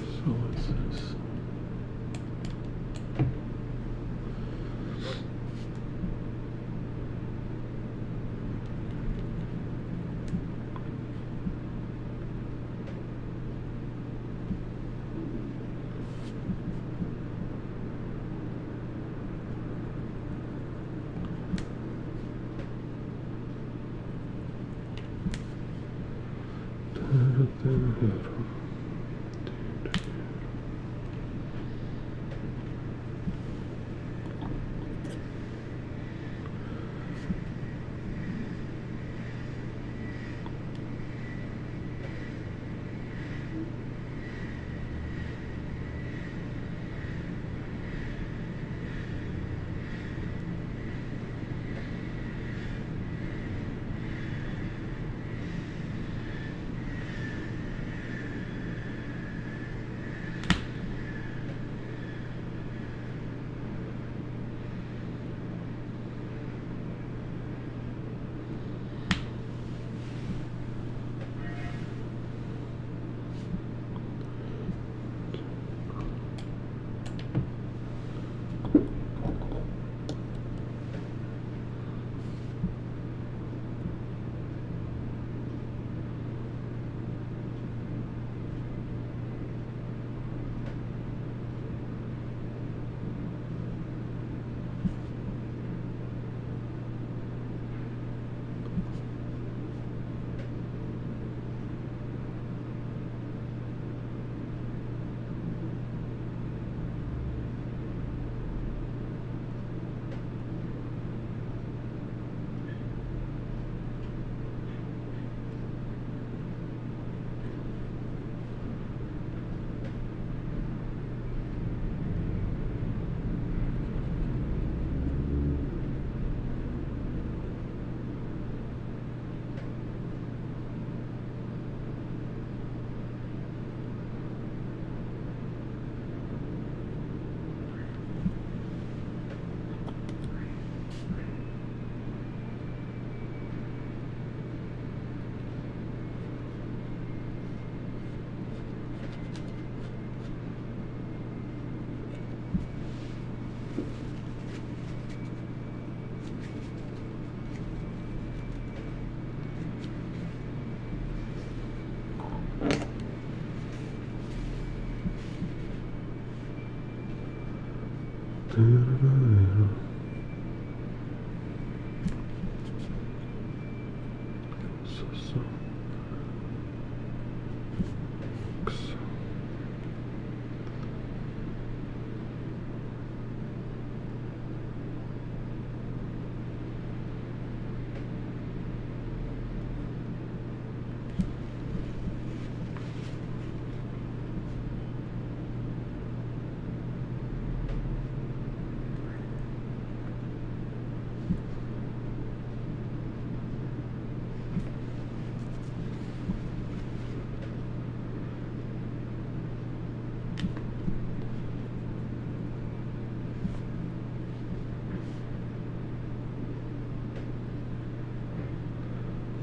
So what's this?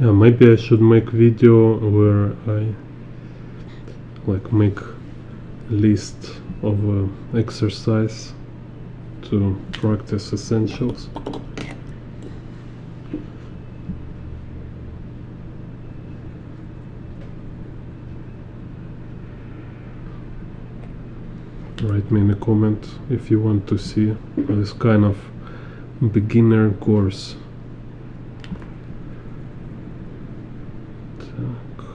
Yeah, maybe I should make video where I like make list of exercise to practice essentials. Write me in a comment if you want to see this kind of beginner course. Так.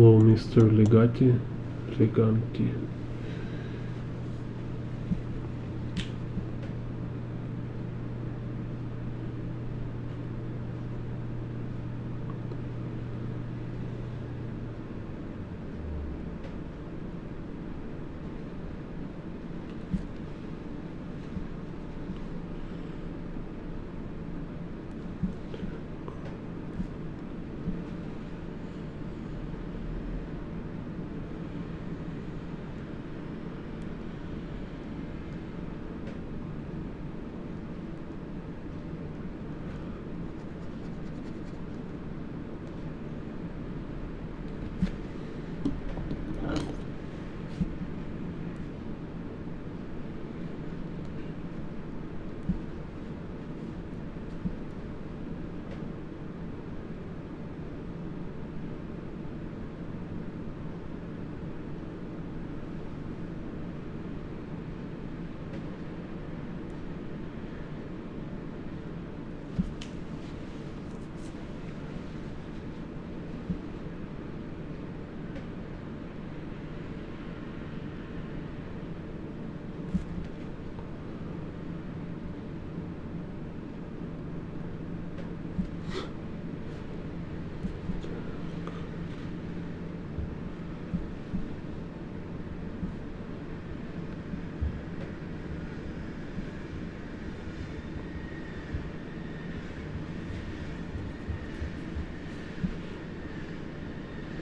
Hello, Mr. Leganti.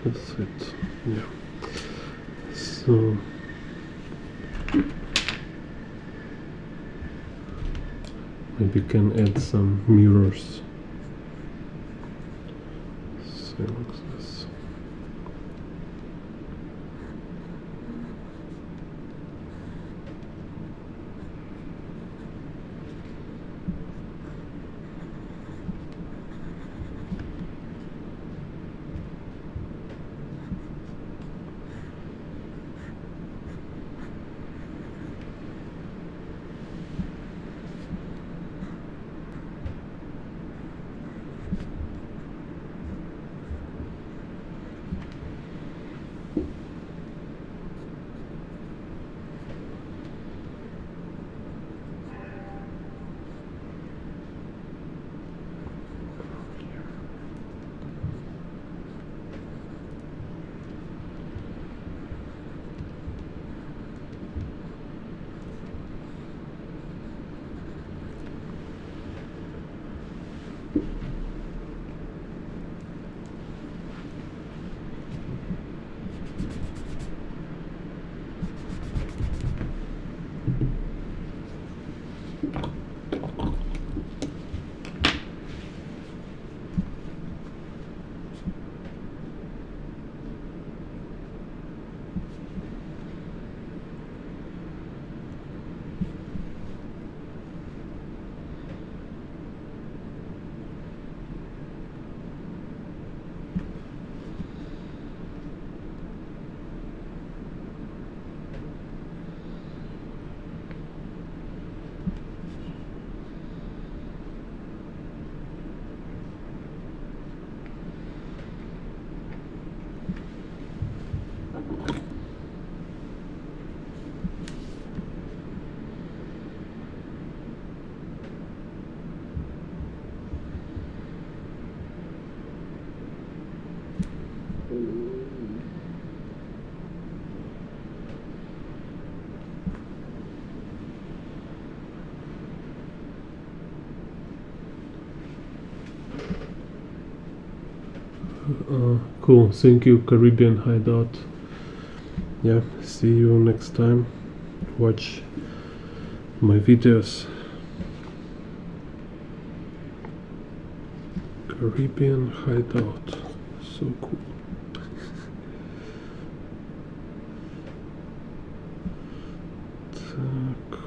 That's it. Yeah. So maybe can add some mirrors. So like this. Cool. Thank you, Caribbean Hideout. Yeah, see you next time. Watch my videos. Caribbean Hideout. So cool. Так.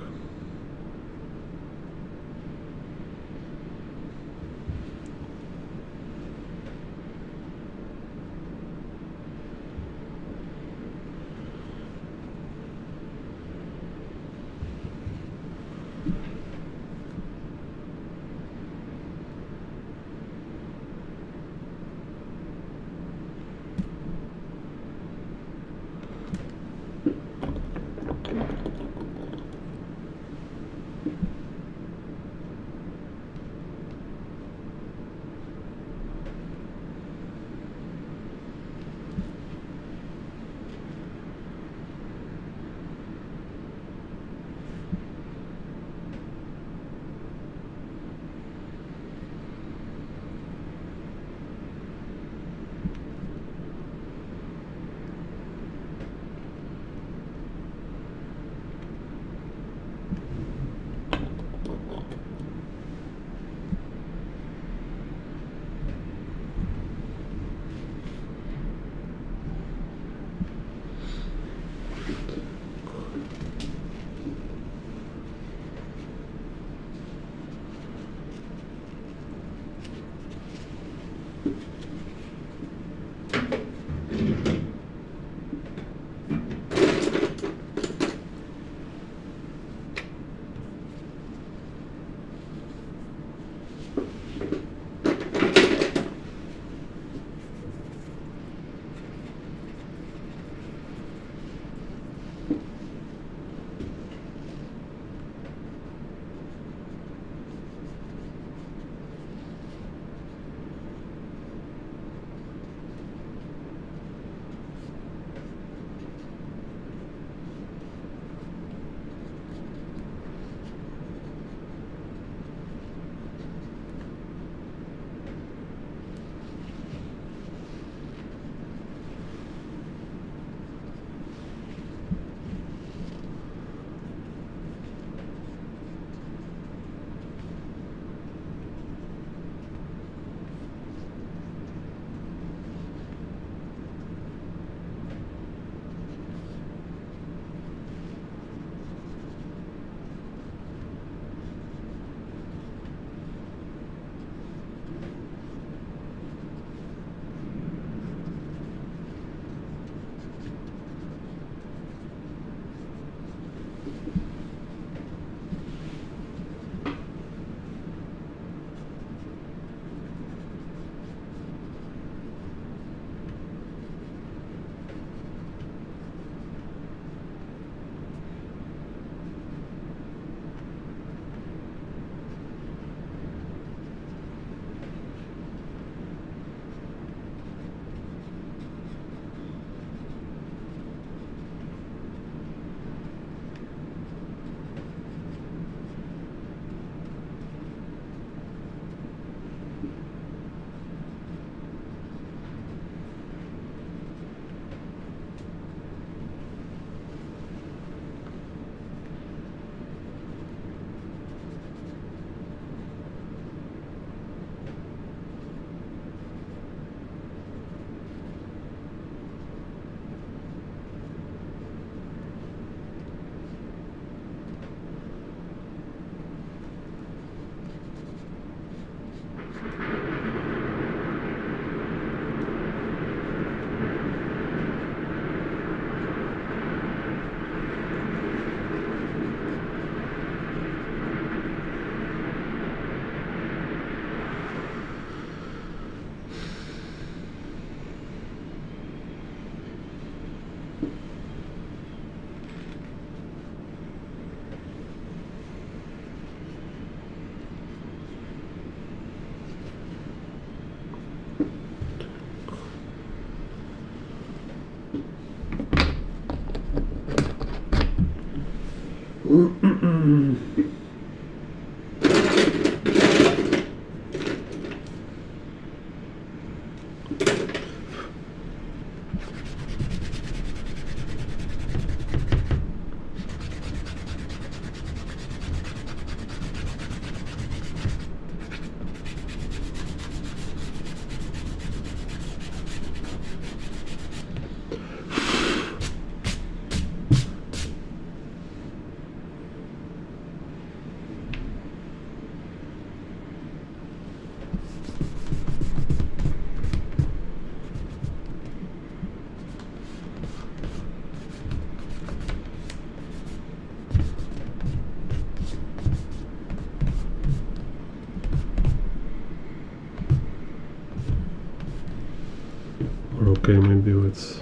Okay, maybe let's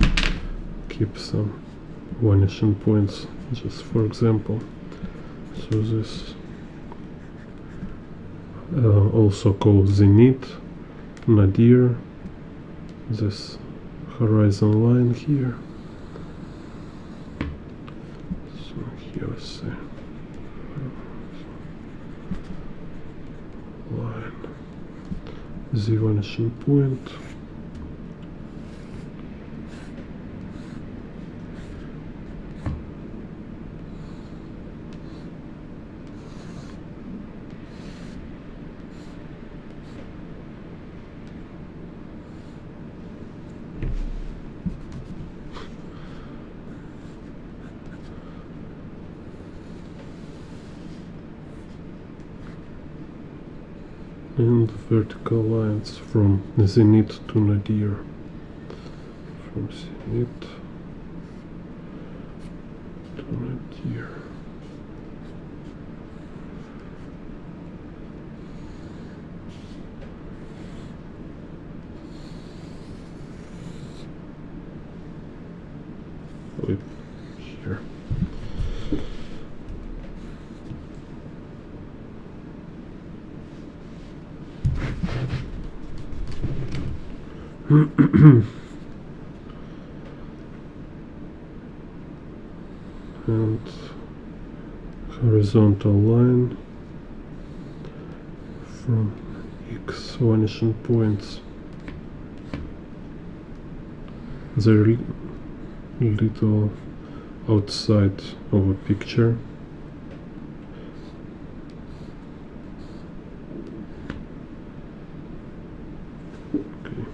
keep some vanishing points, just for example. So this also called zenith, nadir, this horizon line here. So here we see line, the vanishing point. And vertical lines from zenith to nadir. From zenith to nadir. Wait, here. And horizontal line from X vanishing points. They're little outside of a picture. Okay.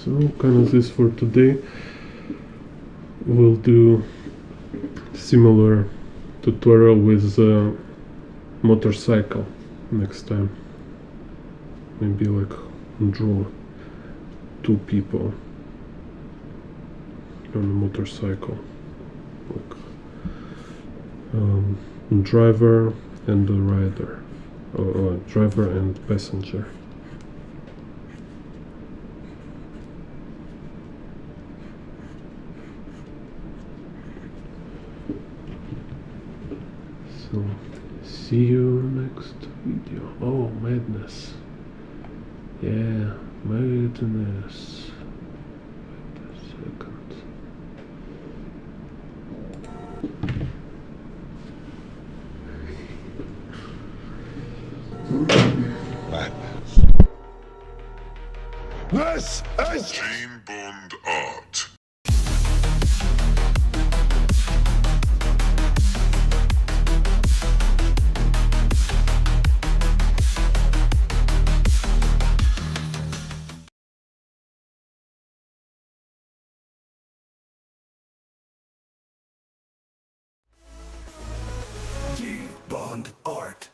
So kind of this for today. We'll do similar tutorial with motorcycle next time. Maybe like draw two people on a motorcycle, like driver and the rider, or driver and passenger. So see you next video. Oh, madness. Yeah, madness. Wait a second. This is Jane Bond Art. Bond Art.